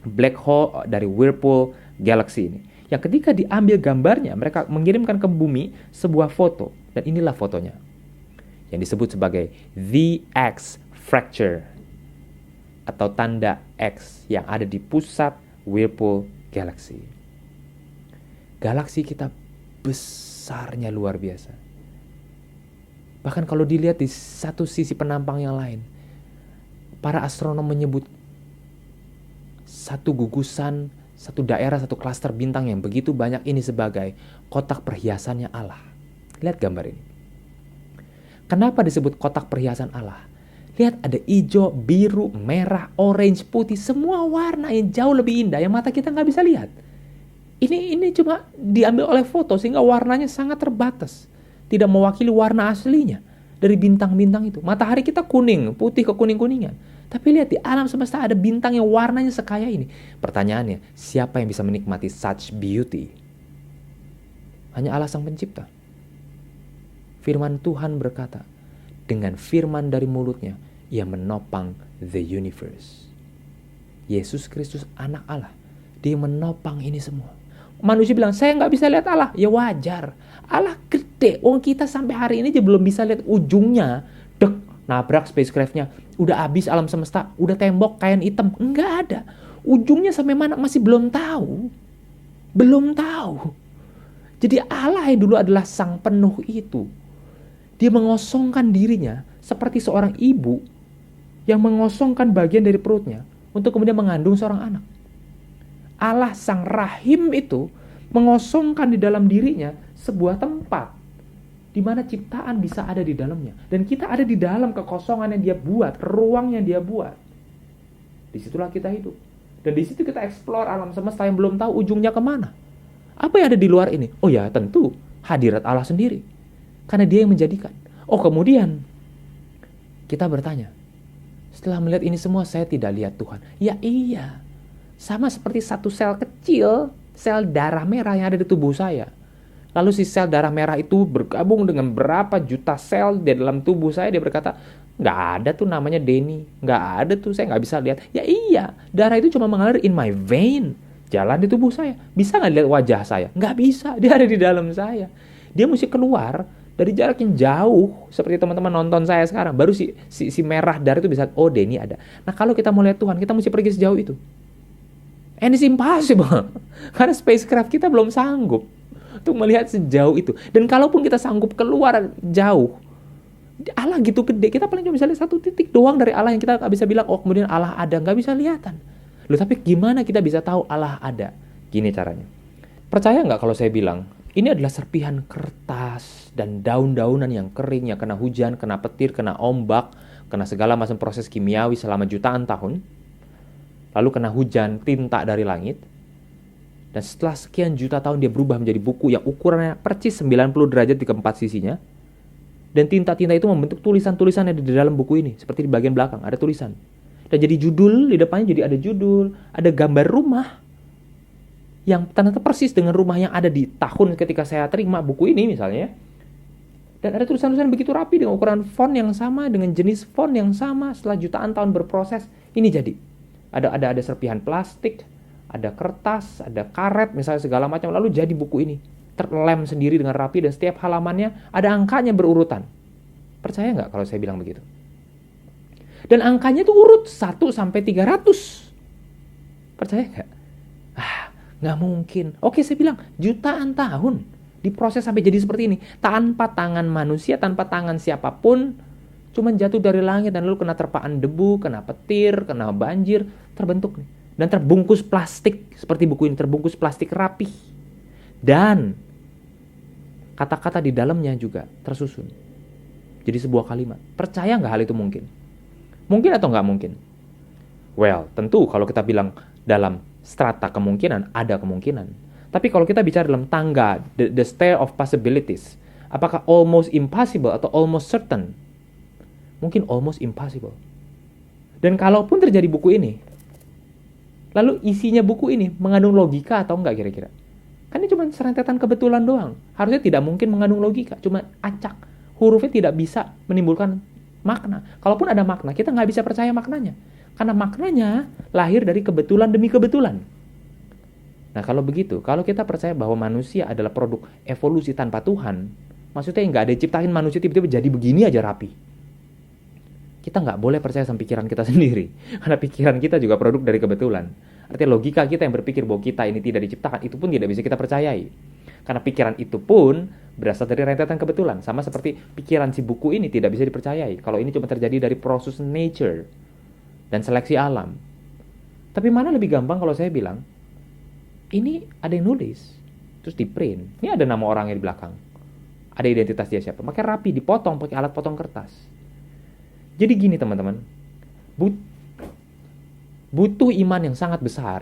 Black hole dari Whirlpool Galaxy ini. Yang ketika diambil gambarnya, mereka mengirimkan ke bumi sebuah foto. Dan inilah fotonya. yang disebut sebagai the X fracture atau tanda X yang ada di pusat Whirlpool Galaxy. Galaksi kita besarnya luar biasa. Bahkan kalau dilihat di satu sisi penampang yang lain, para astronom menyebut satu gugusan, satu daerah, satu klaster bintang yang begitu banyak ini sebagai kotak perhiasannya Allah. Lihat gambar ini. Kenapa disebut kotak perhiasan Allah? Lihat ada hijau, biru, merah, orange, putih, semua warna yang jauh lebih indah yang mata kita nggak bisa lihat. Ini cuma diambil oleh foto sehingga warnanya sangat terbatas. Tidak mewakili warna aslinya dari bintang-bintang itu. Matahari kita kuning, putih ke kuning-kuningan. Tapi lihat di alam semesta ada bintang yang warnanya sekaya ini. Pertanyaannya, siapa yang bisa menikmati such beauty? Hanya Allah Sang Pencipta. Firman Tuhan berkata, dengan firman dari mulutnya, ia menopang the universe. Yesus Kristus anak Allah, dia menopang ini semua. Manusia bilang, saya nggak bisa lihat Allah. Ya wajar. Allah gede. Kita sampai hari ini aja belum bisa lihat ujungnya. Nabrak spacecraft-nya. Udah habis alam semesta. Udah tembok kain hitam. Nggak ada. Ujungnya sampai mana masih belum tahu. Belum tahu. Jadi Allah yang dulu adalah sang penuh itu. Dia mengosongkan dirinya seperti seorang ibu yang mengosongkan bagian dari perutnya untuk kemudian mengandung seorang anak. Allah sang rahim itu mengosongkan di dalam dirinya sebuah tempat di mana ciptaan bisa ada di dalamnya. Dan kita ada di dalam kekosongan yang dia buat, ruang yang dia buat. Disitulah kita hidup. Dan di situ kita explore alam semesta yang belum tahu ujungnya kemana. Apa yang ada di luar ini? Oh ya, tentu hadirat Allah sendiri. Karena dia yang menjadikan. Oh, kemudian kita bertanya, setelah melihat ini semua saya tidak lihat Tuhan. Ya iya. Sama seperti satu sel kecil, sel darah merah yang ada di tubuh saya. Lalu si sel darah merah itu bergabung dengan berapa juta sel di dalam tubuh saya. Dia berkata, nggak ada tuh namanya Denny. Nggak ada tuh, saya nggak bisa lihat. Ya iya, darah itu cuma mengalir in my vein. Jalan di tubuh saya. Bisa nggak lihat wajah saya? Nggak bisa, dia ada di dalam saya. Dia mesti keluar dari jarak yang jauh. Seperti teman-teman nonton saya sekarang. Baru si merah darah itu bisa, oh Denny ada. Nah kalau kita mau lihat Tuhan, kita mesti pergi sejauh itu. And it's impossible. Karena spacecraft kita belum sanggup untuk melihat sejauh itu. Dan kalaupun kita sanggup keluar jauh, Allah gitu gede, kita paling cuma bisa lihat satu titik doang dari Allah yang kita gak bisa bilang, oh kemudian Allah ada, gak bisa lihatan. Loh tapi gimana kita bisa tahu Allah ada? Gini caranya. Percaya gak kalau saya bilang, ini adalah serpihan kertas dan daun-daunan yang kering, yang kena hujan, kena petir, kena ombak, kena segala macam proses kimiawi selama jutaan tahun. Lalu kena hujan, tinta dari langit. Dan setelah sekian juta tahun dia berubah menjadi buku yang ukurannya persis 90 derajat di keempat sisinya. Dan tinta-tinta itu membentuk tulisan-tulisan yang ada di dalam buku ini. Seperti di bagian belakang, ada tulisan. Dan jadi judul, di depannya jadi ada judul. Ada gambar rumah. Yang ternyata persis dengan rumah yang ada di tahun ketika saya terima buku ini misalnya. Dan ada tulisan-tulisan begitu rapi dengan ukuran font yang sama, dengan jenis font yang sama. Setelah jutaan tahun berproses, ini jadi. Ada serpihan plastik, ada kertas, ada karet, misalnya segala macam. Lalu jadi buku ini. Terlem sendiri dengan rapi dan setiap halamannya ada angkanya berurutan. Percaya nggak kalau saya bilang begitu? Dan angkanya itu urut 1 sampai 300. Percaya nggak? Nggak mungkin. Oke, saya bilang jutaan tahun diproses sampai jadi seperti ini. Tanpa tangan manusia, tanpa tangan siapapun. Cuman jatuh dari langit dan lalu kena terpaan debu, kena petir, kena banjir, terbentuk nih. Dan terbungkus plastik, seperti buku ini, terbungkus plastik rapih. Dan kata-kata di dalamnya juga tersusun. Jadi sebuah kalimat. Percaya nggak hal itu mungkin? Mungkin atau nggak mungkin? Well, tentu kalau kita bilang dalam strata kemungkinan, ada kemungkinan. Tapi kalau kita bicara dalam tangga, the stair of possibilities, apakah almost impossible atau almost certain? Mungkin almost impossible. Dan kalaupun terjadi buku ini, lalu isinya buku ini mengandung logika atau enggak kira-kira? Kan ini cuma serentetan kebetulan doang. Harusnya tidak mungkin mengandung logika, cuma acak. Hurufnya tidak bisa menimbulkan makna. Kalaupun ada makna, kita nggak bisa percaya maknanya. Karena maknanya lahir dari kebetulan demi kebetulan. Nah kalau begitu, kalau kita percaya bahwa manusia adalah produk evolusi tanpa Tuhan, Maksudnya nggak ada ciptain manusia tiba-tiba jadi begini aja rapi. Kita nggak boleh percaya sama pikiran kita sendiri. Karena pikiran kita juga produk dari kebetulan. Artinya logika kita yang berpikir bahwa kita ini tidak diciptakan, itu pun tidak bisa kita percayai. Karena pikiran itu pun berasal dari rentetan kebetulan. Sama seperti pikiran si buku ini tidak bisa dipercayai. Kalau ini cuma terjadi dari proses nature dan seleksi alam. Tapi mana lebih gampang kalau saya bilang, ini ada yang nulis, terus di print. Ini ada nama orangnya di belakang. Ada identitas dia siapa. Makanya rapi, dipotong pakai alat potong kertas. Jadi gini teman-teman, butuh iman yang sangat besar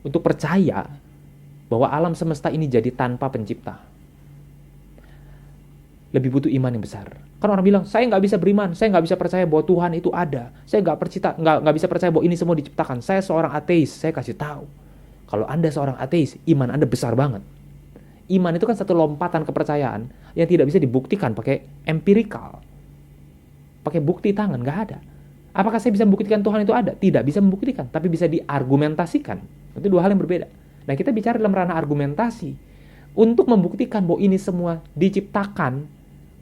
untuk percaya bahwa alam semesta ini jadi tanpa pencipta. Lebih butuh iman yang besar. Kan orang bilang, saya nggak bisa beriman, saya nggak bisa percaya bahwa Tuhan itu ada, saya nggak bisa percaya bahwa ini semua diciptakan. Saya seorang ateis. Saya kasih tahu, kalau Anda seorang ateis, iman Anda besar banget. Iman itu kan satu lompatan kepercayaan yang tidak bisa dibuktikan pakai empirikal. Pakai bukti tangan, nggak ada. Apakah saya bisa membuktikan Tuhan itu ada? Tidak bisa membuktikan, tapi bisa diargumentasikan. Itu dua hal yang berbeda. Nah, kita bicara dalam ranah argumentasi. Untuk membuktikan bahwa ini semua diciptakan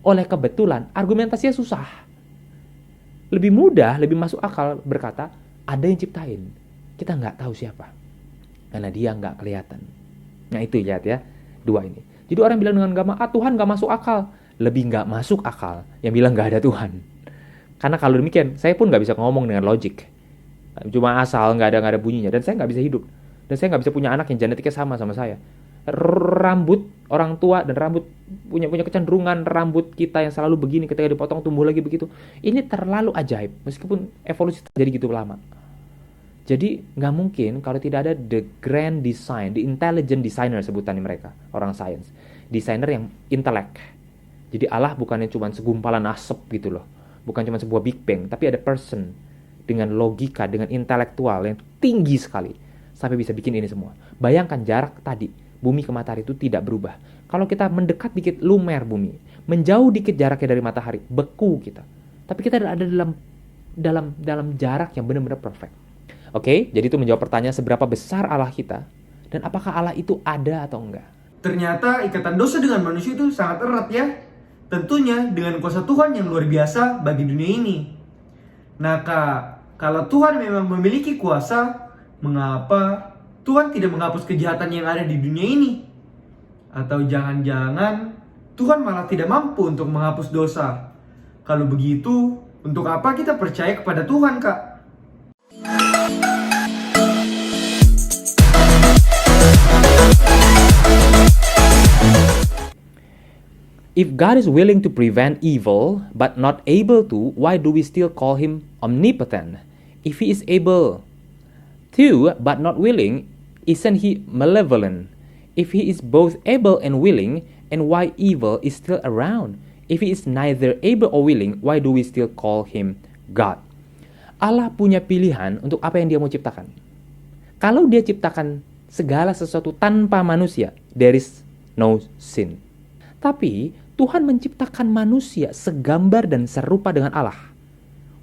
oleh kebetulan, argumentasinya susah. Lebih mudah, lebih masuk akal berkata, ada yang ciptain. Kita nggak tahu siapa. Karena dia nggak kelihatan. Nah, itu lihat ya, dua ini. Jadi orang bilang dengan gampang, Tuhan nggak masuk akal. Lebih nggak masuk akal yang bilang nggak ada Tuhan. Karena kalau demikian, saya pun nggak bisa ngomong dengan logik. Cuma asal, nggak ada bunyinya. Dan saya nggak bisa hidup. Dan saya nggak bisa punya anak yang genetiknya sama saya. Rambut orang tua dan rambut punya kecenderungan rambut kita yang selalu begini ketika dipotong tumbuh lagi begitu. Ini terlalu ajaib. Meskipun evolusi terjadi gitu lama. Jadi nggak mungkin kalau tidak ada the grand design, the intelligent designer sebutannya mereka, orang sains. Desainer yang intelek. Jadi Allah bukannya cuma segumpalan asap gitu loh. Bukan cuma sebuah Big Bang, tapi ada person dengan logika, dengan intelektual yang tinggi sekali sampai bisa bikin ini semua. Bayangkan jarak tadi, bumi ke matahari itu tidak berubah. Kalau kita mendekat dikit, lumer bumi. Menjauh dikit jaraknya dari matahari, beku kita. Tapi kita ada dalam jarak yang benar-benar perfect. Oke, jadi itu menjawab pertanyaan seberapa besar Allah kita dan apakah Allah itu ada atau enggak. Ternyata ikatan dosa dengan manusia itu sangat erat ya. Tentunya dengan kuasa Tuhan yang luar biasa bagi dunia ini. Nah Kak, kalau Tuhan memang memiliki kuasa, mengapa Tuhan tidak menghapus kejahatan yang ada di dunia ini? Atau jangan-jangan Tuhan malah tidak mampu untuk menghapus dosa? Kalau begitu, untuk apa kita percaya kepada Tuhan Kak? If God is willing to prevent evil, but not able to, why do we still call him omnipotent? If he is able to, but not willing, isn't he malevolent? If he is both able and willing, and why evil is still around? If he is neither able or willing, why do we still call him God? Allah punya pilihan untuk apa yang dia mau ciptakan. Kalau dia ciptakan segala sesuatu tanpa manusia, there is no sin. Tapi Tuhan menciptakan manusia segambar dan serupa dengan Allah.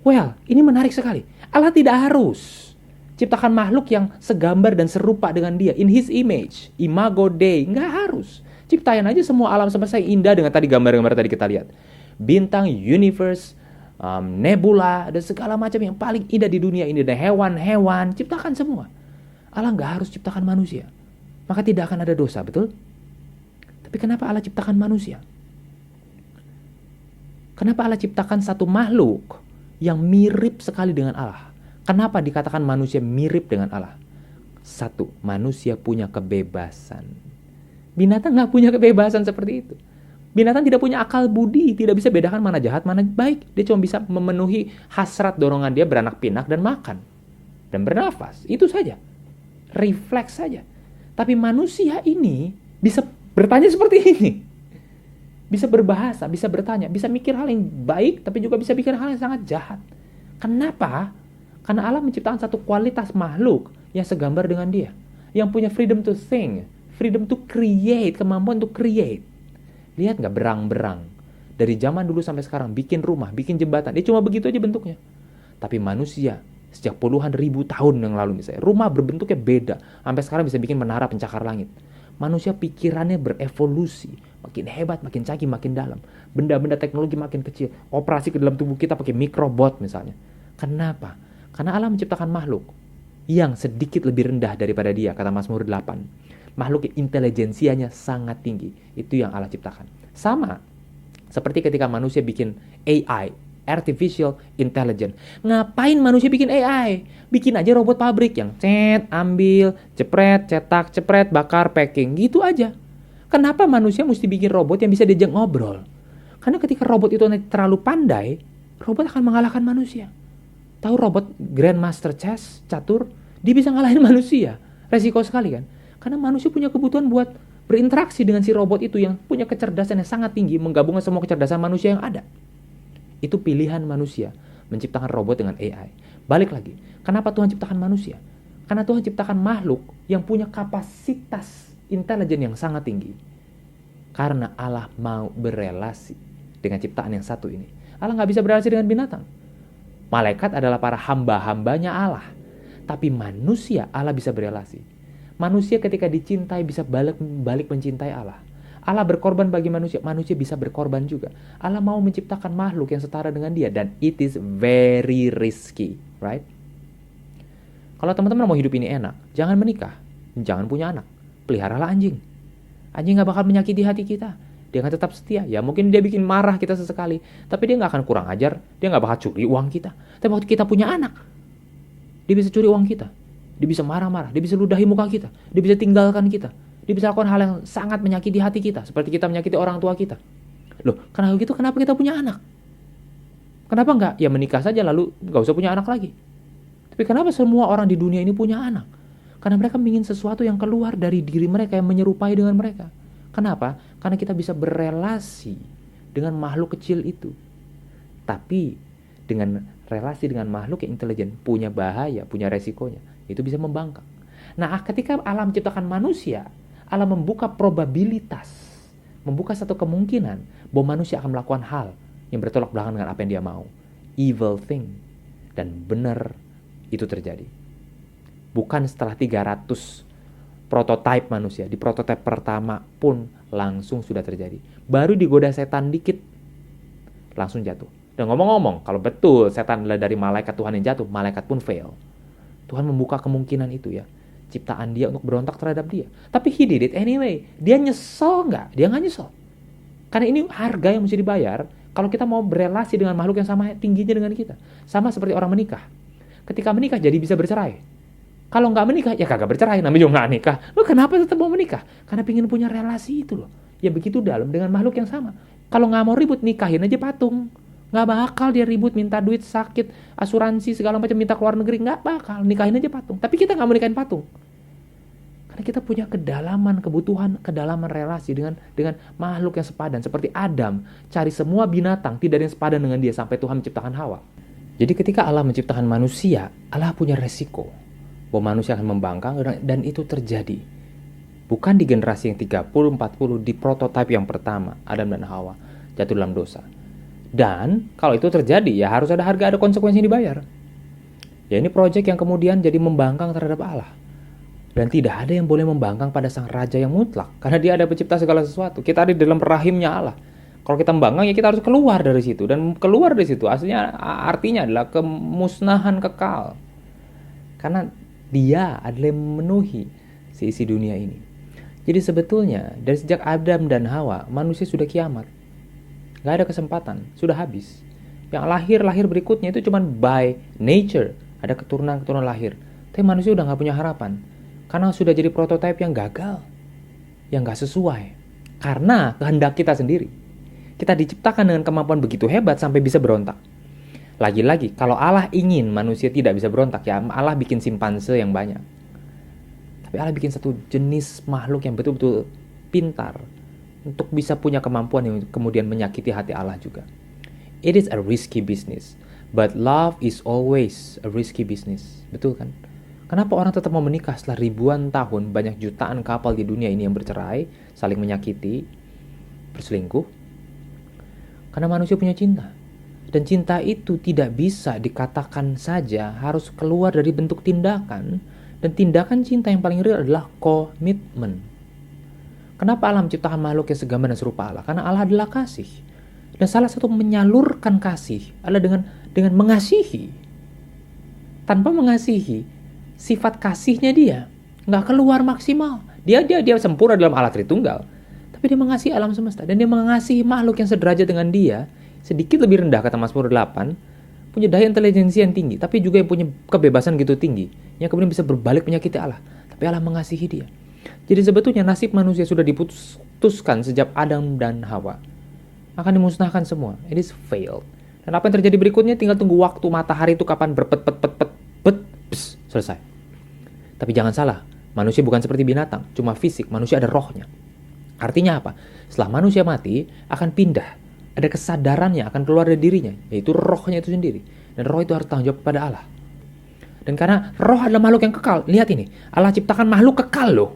Well, ini menarik sekali. Allah tidak harus ciptakan makhluk yang segambar dan serupa dengan dia. In his image, imago Dei. Nggak harus. Ciptain aja semua alam semesta yang indah dengan tadi gambar-gambar tadi kita lihat. Bintang, universe, nebula, dan segala macam yang paling indah di dunia ini. Dan hewan-hewan, ciptakan semua. Allah nggak harus ciptakan manusia. Maka tidak akan ada dosa, betul? Tapi kenapa Allah ciptakan manusia? Kenapa Allah ciptakan satu makhluk yang mirip sekali dengan Allah? Kenapa dikatakan manusia mirip dengan Allah? Satu, manusia punya kebebasan. Binatang nggak punya kebebasan seperti itu. Binatang tidak punya akal budi, tidak bisa bedakan mana jahat, mana baik. Dia cuma bisa memenuhi hasrat dorongan dia beranak pinak dan makan. Dan bernafas, itu saja. Refleks saja. Tapi manusia ini bisa bertanya seperti ini. Bisa berbahasa, bisa bertanya, bisa mikir hal yang baik, tapi juga bisa mikir hal yang sangat jahat. Kenapa? Karena Allah menciptakan satu kualitas makhluk yang segambar dengan dia. Yang punya freedom to think, freedom to create, kemampuan untuk create. Lihat nggak berang-berang. Dari zaman dulu sampai sekarang, bikin rumah, bikin jembatan. Dia cuma begitu aja bentuknya. Tapi manusia, sejak puluhan ribu tahun yang lalu misalnya, rumah berbentuknya beda. Sampai sekarang bisa bikin menara pencakar langit. Manusia pikirannya berevolusi, makin hebat, makin canggih, makin dalam. Benda-benda teknologi makin kecil, operasi ke dalam tubuh kita pakai mikrobot misalnya. Kenapa? Karena Allah menciptakan makhluk yang sedikit lebih rendah daripada dia, kata Mazmur 8. Makhluk yang intelijensianya sangat tinggi, itu yang Allah ciptakan. Sama seperti ketika manusia bikin AI, Artificial Intelligence. Ngapain manusia bikin AI? Bikin aja robot pabrik yang ambil, cepret, cetak, cepret, bakar, packing, gitu aja. Kenapa manusia mesti bikin robot yang bisa diajak ngobrol? Karena ketika robot itu nanti terlalu pandai, robot akan mengalahkan manusia. Tahu robot Grandmaster Chess, catur, dia bisa ngalahin manusia. Resiko sekali kan? Karena manusia punya kebutuhan buat berinteraksi dengan si robot itu yang punya kecerdasan yang sangat tinggi, menggabungkan semua kecerdasan manusia yang ada. Itu pilihan manusia, menciptakan robot dengan AI. Balik lagi, kenapa Tuhan ciptakan manusia? Karena Tuhan ciptakan makhluk yang punya kapasitas intelijen yang sangat tinggi. Karena Allah mau berelasi dengan ciptaan yang satu ini. Allah gak bisa berelasi dengan binatang. Malaikat adalah para hamba-hambanya Allah. Tapi manusia, Allah bisa berelasi. Manusia ketika dicintai bisa balik mencintai Allah. Allah berkorban bagi manusia, manusia bisa berkorban juga. Allah mau menciptakan makhluk yang setara dengan dia, dan it is very risky, right? Kalau teman-teman mau hidup ini enak, jangan menikah, jangan punya anak, peliharalah anjing. Anjing gak bakal menyakiti hati kita, dia akan tetap setia. Ya mungkin dia bikin marah kita sesekali, tapi dia gak akan kurang ajar, dia gak bakal curi uang kita. Tapi waktu kita punya anak, dia bisa curi uang kita, dia bisa marah-marah, dia bisa ludahi muka kita, dia bisa tinggalkan kita. Dia bisa lakukan hal yang sangat menyakiti hati kita, seperti kita menyakiti orang tua kita. Loh, karena gitu kenapa kita punya anak? Kenapa enggak? Ya menikah saja lalu enggak usah punya anak lagi. Tapi kenapa semua orang di dunia ini punya anak? Karena mereka ingin sesuatu yang keluar dari diri mereka, yang menyerupai dengan mereka. Kenapa? Karena kita bisa berelasi dengan makhluk kecil itu. Tapi dengan relasi dengan makhluk yang intelijen, punya bahaya, punya resikonya. Itu bisa membangkang. Nah, ketika Allah menciptakan manusia, Allah membuka probabilitas, membuka satu kemungkinan bahwa manusia akan melakukan hal yang bertolak belakang dengan apa yang dia mau. Evil thing. Dan benar itu terjadi. Bukan setelah 300 prototipe manusia. Di prototipe pertama pun langsung sudah terjadi. Baru digoda setan dikit, langsung jatuh. Dan ngomong-ngomong, kalau betul setan adalah dari malaikat Tuhan yang jatuh, malaikat pun fail. Tuhan membuka kemungkinan itu ya. Ciptaan dia untuk berontak terhadap dia. Tapi he did it anyway. Dia nyesel nggak? Dia nggak nyesel. Karena ini harga yang mesti dibayar kalau kita mau berelasi dengan makhluk yang sama tingginya dengan kita. Sama seperti orang menikah. Ketika menikah jadi bisa bercerai. Kalau nggak menikah ya kagak bercerai. Namanya juga nggak nikah. Lo kenapa tetap mau menikah? Karena pengen punya relasi itu loh. Ya begitu dalam dengan makhluk yang sama. Kalau nggak mau ribut, nikahin aja patung. Nggak bakal dia ribut, minta duit, sakit, asuransi, segala macam, minta keluar negeri. Nggak bakal, nikahin aja patung. Tapi kita nggak mau nikahin patung. Karena kita punya kedalaman kebutuhan, kedalaman relasi dengan makhluk yang sepadan. Seperti Adam, cari semua binatang, tidak ada yang sepadan dengan dia sampai Tuhan menciptakan Hawa. Jadi ketika Allah menciptakan manusia, Allah punya resiko bahwa manusia akan membangkang, dan itu terjadi. Bukan di generasi yang 30-40, di prototipe yang pertama, Adam dan Hawa jatuh dalam dosa. Dan kalau itu terjadi ya harus ada harga, ada konsekuensi yang dibayar. Ya ini proyek yang kemudian jadi membangkang terhadap Allah. Dan tidak ada yang boleh membangkang pada sang raja yang mutlak. Karena dia ada pencipta segala sesuatu. Kita ada di dalam rahimnya Allah. Kalau kita membangkang ya kita harus keluar dari situ. Dan keluar dari situ artinya adalah kemusnahan kekal. Karena dia adalah yang memenuhi isi dunia ini. Jadi sebetulnya dari sejak Adam dan Hawa manusia sudah kiamat. Gak ada kesempatan, sudah habis. Yang lahir berikutnya itu cuma by nature, ada keturunan lahir. Tapi manusia udah gak punya harapan, karena sudah jadi prototipe yang gagal, yang gak sesuai. Karena kehendak kita sendiri. Kita diciptakan dengan kemampuan begitu hebat sampai bisa berontak. Lagi-lagi, kalau Allah ingin manusia tidak bisa berontak, ya Allah bikin simpanse yang banyak. Tapi Allah bikin satu jenis makhluk yang betul-betul pintar, untuk bisa punya kemampuan yang kemudian menyakiti hati Allah juga. It is a risky business, but love is always a risky business. Betul kan? Kenapa orang tetap mau menikah setelah ribuan tahun, banyak jutaan couple di dunia ini yang bercerai, saling menyakiti, berselingkuh? Karena manusia punya cinta. Dan cinta itu tidak bisa dikatakan saja, harus keluar dari bentuk tindakan. Dan tindakan cinta yang paling real adalah komitmen. Kenapa Allah menciptakan makhluk yang segambar dan serupa Allah? Karena Allah adalah kasih. Dan salah satu menyalurkan kasih adalah dengan mengasihi. Tanpa mengasihi, sifat kasihnya dia nggak keluar maksimal. Dia sempurna dalam Allah Tritunggal. Tapi dia mengasihi alam semesta. Dan dia mengasihi makhluk yang sederajat dengan dia. Sedikit lebih rendah, kata Mazmur 8. Punya daya intelijensi yang tinggi. Tapi juga yang punya kebebasan gitu tinggi. Yang kemudian bisa berbalik menyakiti Allah. Tapi Allah mengasihi dia. Jadi sebetulnya nasib manusia sudah diputuskan sejak Adam dan Hawa. Akan dimusnahkan semua. It is failed. Dan apa yang terjadi berikutnya tinggal tunggu waktu matahari itu kapan selesai. Tapi jangan salah, manusia bukan seperti binatang, cuma fisik, manusia ada rohnya. Artinya apa? Setelah manusia mati, akan pindah. Ada kesadarannya akan keluar dari dirinya, yaitu rohnya itu sendiri. Dan roh itu harus tanggung jawab kepada Allah. Dan karena roh adalah makhluk yang kekal, lihat ini, Allah ciptakan makhluk kekal loh.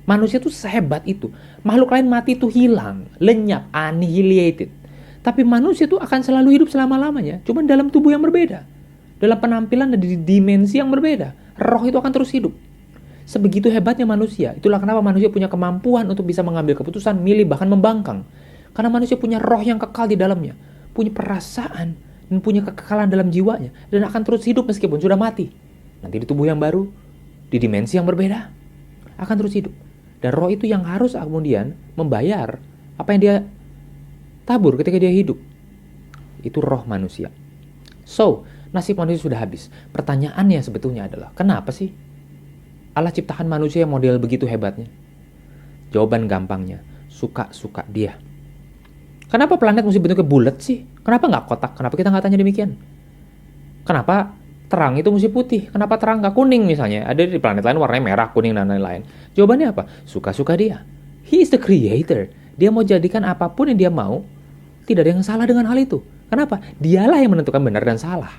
Manusia itu sehebat itu. Makhluk lain mati itu hilang, lenyap, annihilated. Tapi manusia itu akan selalu hidup selama-lamanya, cuma dalam tubuh yang berbeda. Dalam penampilan dan di dimensi yang berbeda. Roh itu akan terus hidup. Sebegitu hebatnya manusia. Itulah kenapa manusia punya kemampuan untuk bisa mengambil keputusan, milih, bahkan membangkang. Karena manusia punya roh yang kekal di dalamnya. Punya perasaan dan punya kekekalan dalam jiwanya. Dan akan terus hidup meskipun sudah mati. Nanti di tubuh yang baru, di dimensi yang berbeda, akan terus hidup. Dan roh itu yang harus kemudian membayar apa yang dia tabur ketika dia hidup. Itu roh manusia. So, nasib manusia sudah habis. Pertanyaannya sebetulnya adalah, kenapa sih Allah ciptakan manusia yang model begitu hebatnya? Jawaban gampangnya, suka-suka dia. Kenapa planet mesti bentuknya bulat sih? Kenapa nggak kotak? Kenapa kita nggak tanya demikian? Kenapa terang itu mesti putih? Kenapa terang nggak kuning misalnya? Ada di planet lain warnanya merah, kuning, dan lain-lain. Jawabannya apa? Suka-suka dia. He is the creator. Dia mau jadikan apapun yang dia mau. Tidak ada yang salah dengan hal itu. Kenapa? Dialah yang menentukan benar dan salah.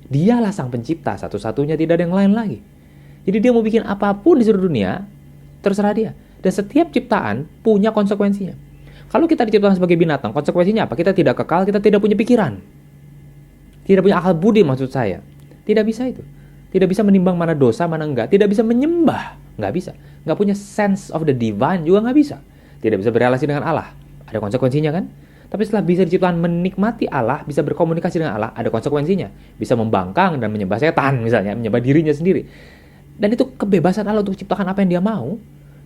Dialah sang pencipta satu-satunya, tidak ada yang lain lagi. Jadi dia mau bikin apapun di seluruh dunia, terserah dia. Dan setiap ciptaan punya konsekuensinya. Kalau kita diciptakan sebagai binatang, konsekuensinya apa? Kita tidak kekal, kita tidak punya pikiran. Tidak punya akal budi maksud saya. Tidak bisa itu. Tidak bisa menimbang mana dosa, mana enggak. Tidak bisa menyembah. Nggak bisa. Nggak punya sense of the divine juga nggak bisa. Tidak bisa berrelasi dengan Allah. Ada konsekuensinya kan? Tapi setelah bisa diciptakan menikmati Allah, bisa berkomunikasi dengan Allah, ada konsekuensinya. Bisa membangkang dan menyembah setan misalnya, menyembah dirinya sendiri. Dan itu kebebasan Allah untuk ciptakan apa yang dia mau.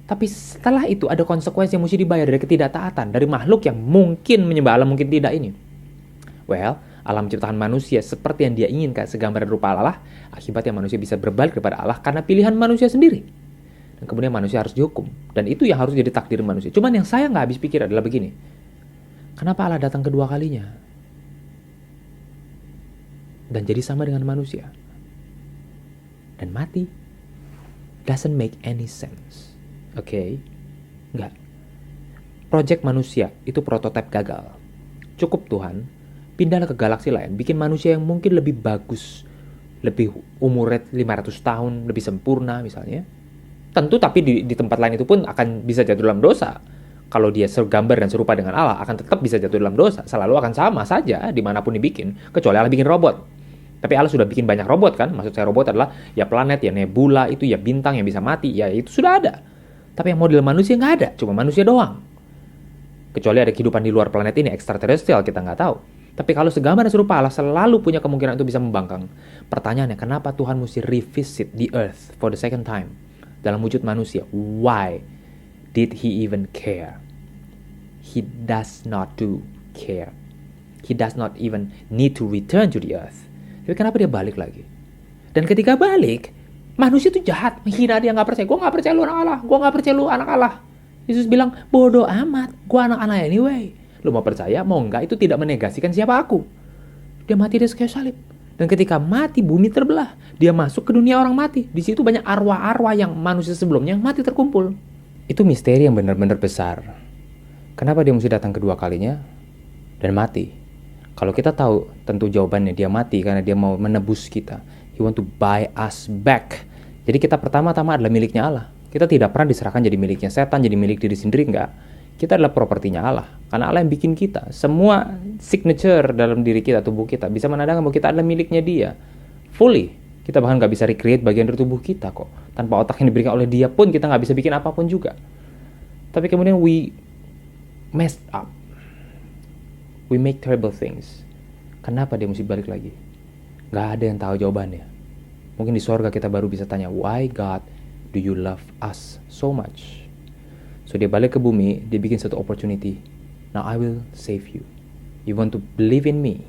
Tapi setelah itu ada konsekuensi yang mesti dibayar dari ketidaktaatan, dari makhluk yang mungkin menyembah Allah, mungkin tidak ini. Well, Allah menciptakan manusia seperti yang dia inginkan, segambar rupa Allah. Akibatnya manusia bisa berbalik kepada Allah karena pilihan manusia sendiri. Dan kemudian manusia harus dihukum. Dan itu yang harus jadi takdir manusia. Cuman yang saya nggak habis pikir adalah begini. Kenapa Allah datang kedua kalinya? Dan jadi sama dengan manusia. Dan mati. Doesn't make any sense. Oke? Enggak. Project manusia itu prototipe gagal. Cukup Tuhan, pindahlah ke galaksi lain. Bikin manusia yang mungkin lebih bagus. Lebih umurnya 500 tahun, lebih sempurna misalnya. Tentu tapi di tempat lain itu pun akan bisa jatuh dalam dosa. Kalau dia segambar dan serupa dengan Allah, akan tetap bisa jatuh dalam dosa. Selalu akan sama saja dimanapun dibikin. Kecuali Allah bikin robot. Tapi Allah sudah bikin banyak robot kan. Maksud saya robot adalah ya planet, ya nebula, itu ya bintang yang bisa mati. Ya itu sudah ada. Tapi yang model manusia nggak ada. Cuma manusia doang. Kecuali ada kehidupan di luar planet ini, extraterrestrial, kita nggak tahu. Tapi kalau segambar dan serupa Allah selalu punya kemungkinan untuk bisa membangkang. Pertanyaannya, kenapa Tuhan mesti revisit the earth for the second time? Dalam wujud manusia. Why did he even care? He does not do care. He does not even need to return to the earth. Tapi kenapa dia balik lagi? Dan ketika balik, manusia itu jahat, menghina dia, nggak percaya. Gue nggak percaya lu anak Allah. Gue nggak percaya lu anak Allah. Yesus bilang, bodoh amat. Gue anak Allah anyway. Lu mau percaya, mau enggak, itu tidak menegasikan siapa aku. Dia mati di kayu salib. Dan ketika mati, bumi terbelah. Dia masuk ke dunia orang mati. Di situ banyak arwah-arwah yang manusia sebelumnya mati terkumpul. Itu misteri yang benar-benar besar. Kenapa dia mesti datang kedua kalinya dan mati? Kalau kita tahu tentu jawabannya, dia mati karena dia mau menebus kita. He want to buy us back. Jadi kita pertama-tama adalah miliknya Allah. Kita tidak pernah diserahkan jadi miliknya setan, jadi milik diri sendiri, enggak. Kita adalah propertinya Allah. Karena Allah yang bikin kita. Semua signature dalam diri kita, tubuh kita, bisa menandakan bahwa kita adalah miliknya dia. Fully. Kita bahkan nggak bisa recreate bagian dari tubuh kita kok. Tanpa otak yang diberikan oleh dia pun kita nggak bisa bikin apapun juga. Tapi kemudian we messed up. We make terrible things. Kenapa dia mesti balik lagi? Gak ada yang tahu jawabannya. Mungkin di sorga kita baru bisa tanya, why God do you love us so much? So dia balik ke bumi, dia bikin satu opportunity. Now I will save you. You want to believe in me?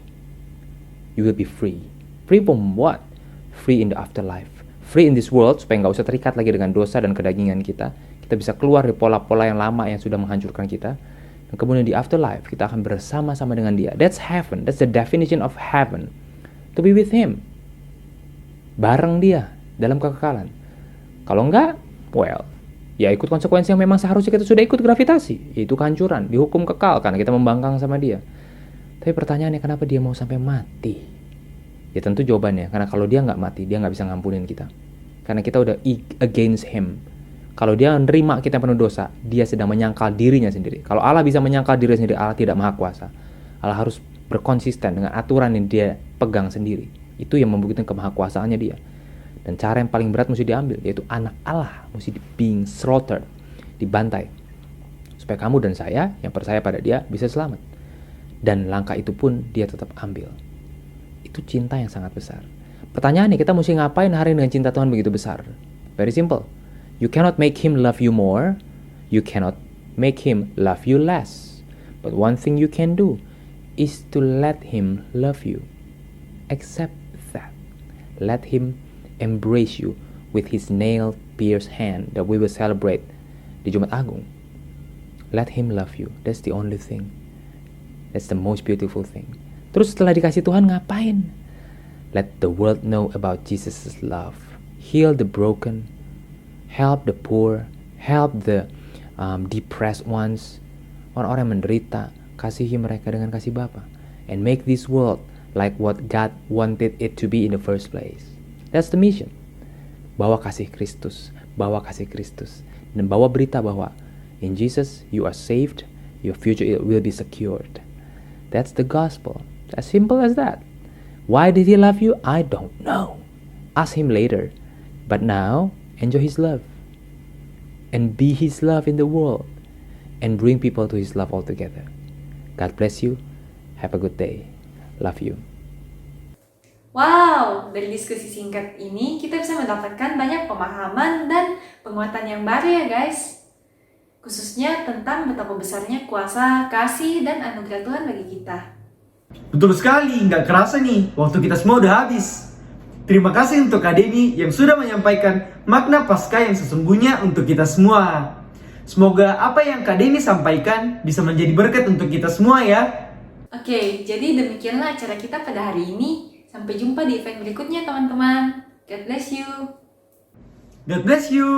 You will be free. Free from what? Free in the afterlife. Free in this world, supaya gak usah terikat lagi dengan dosa dan kedagingan kita. Kita bisa keluar dari pola-pola yang lama yang sudah menghancurkan kita. Dan kemudian di afterlife, kita akan bersama-sama dengan dia. That's heaven. That's the definition of heaven. To be with him. Bareng dia dalam kekekalan. Kalau enggak, well, ya ikut konsekuensi yang memang seharusnya kita sudah ikut, gravitasi. Yaitu kehancuran, dihukum kekal karena kita membangkang sama dia. Tapi pertanyaannya, kenapa dia mau sampai mati? Ya tentu jawabannya, karena kalau dia nggak mati, dia nggak bisa ngampunin kita. Karena kita udah against him. Kalau dia menerima kita penuh dosa, dia sedang menyangkal dirinya sendiri. Kalau Allah bisa menyangkal dirinya sendiri, Allah tidak maha kuasa. Allah harus berkonsisten dengan aturan yang dia pegang sendiri. Itu yang membuktikan kemahakuasaannya dia. Dan cara yang paling berat mesti diambil, yaitu anak Allah mesti being slaughtered, dibantai. Supaya kamu dan saya yang percaya pada dia bisa selamat. Dan langkah itu pun dia tetap ambil. Itu cinta yang sangat besar. Pertanyaannya, kita mesti ngapain hari dengan cinta Tuhan begitu besar? Very simple. You cannot make him love you more. You cannot make him love you less. But one thing you can do is to let him love you. Accept that. Let him embrace you with his nail-pierced hand that we will celebrate di Jumat Agung. Let him love you. That's the only thing. That's the most beautiful thing. Terus setelah dikasih Tuhan, ngapain? Let the world know about Jesus' love. Heal the broken. Help the poor. Help the depressed ones. Orang-orang yang menderita. Kasihi mereka dengan kasih Bapa. And make this world like what God wanted it to be in the first place. That's the mission. Bawa kasih Kristus. Bawa kasih Kristus. Dan bawa berita bahwa in Jesus you are saved. Your future will be secured. That's the gospel. As simple as that. Why did he love you? I don't know. Ask him later. But now, enjoy his love. And be his love in the world. And bring people to his love altogether. God bless you. Have a good day. Love you. Wow, dari diskusi singkat ini kita bisa mendapatkan banyak pemahaman dan penguatan yang baru ya guys. Khususnya tentang betapa besarnya kuasa, kasih, dan anugerah Tuhan bagi kita. Betul sekali, nggak kerasa nih, waktu kita semua udah habis. Terima kasih untuk Kak Denny yang sudah menyampaikan makna Paskah yang sesungguhnya untuk kita semua. Semoga apa yang Kak Denny sampaikan bisa menjadi berkat untuk kita semua ya. Oke, jadi demikianlah acara kita pada hari ini. Sampai jumpa di event berikutnya teman-teman. God bless you. God bless you.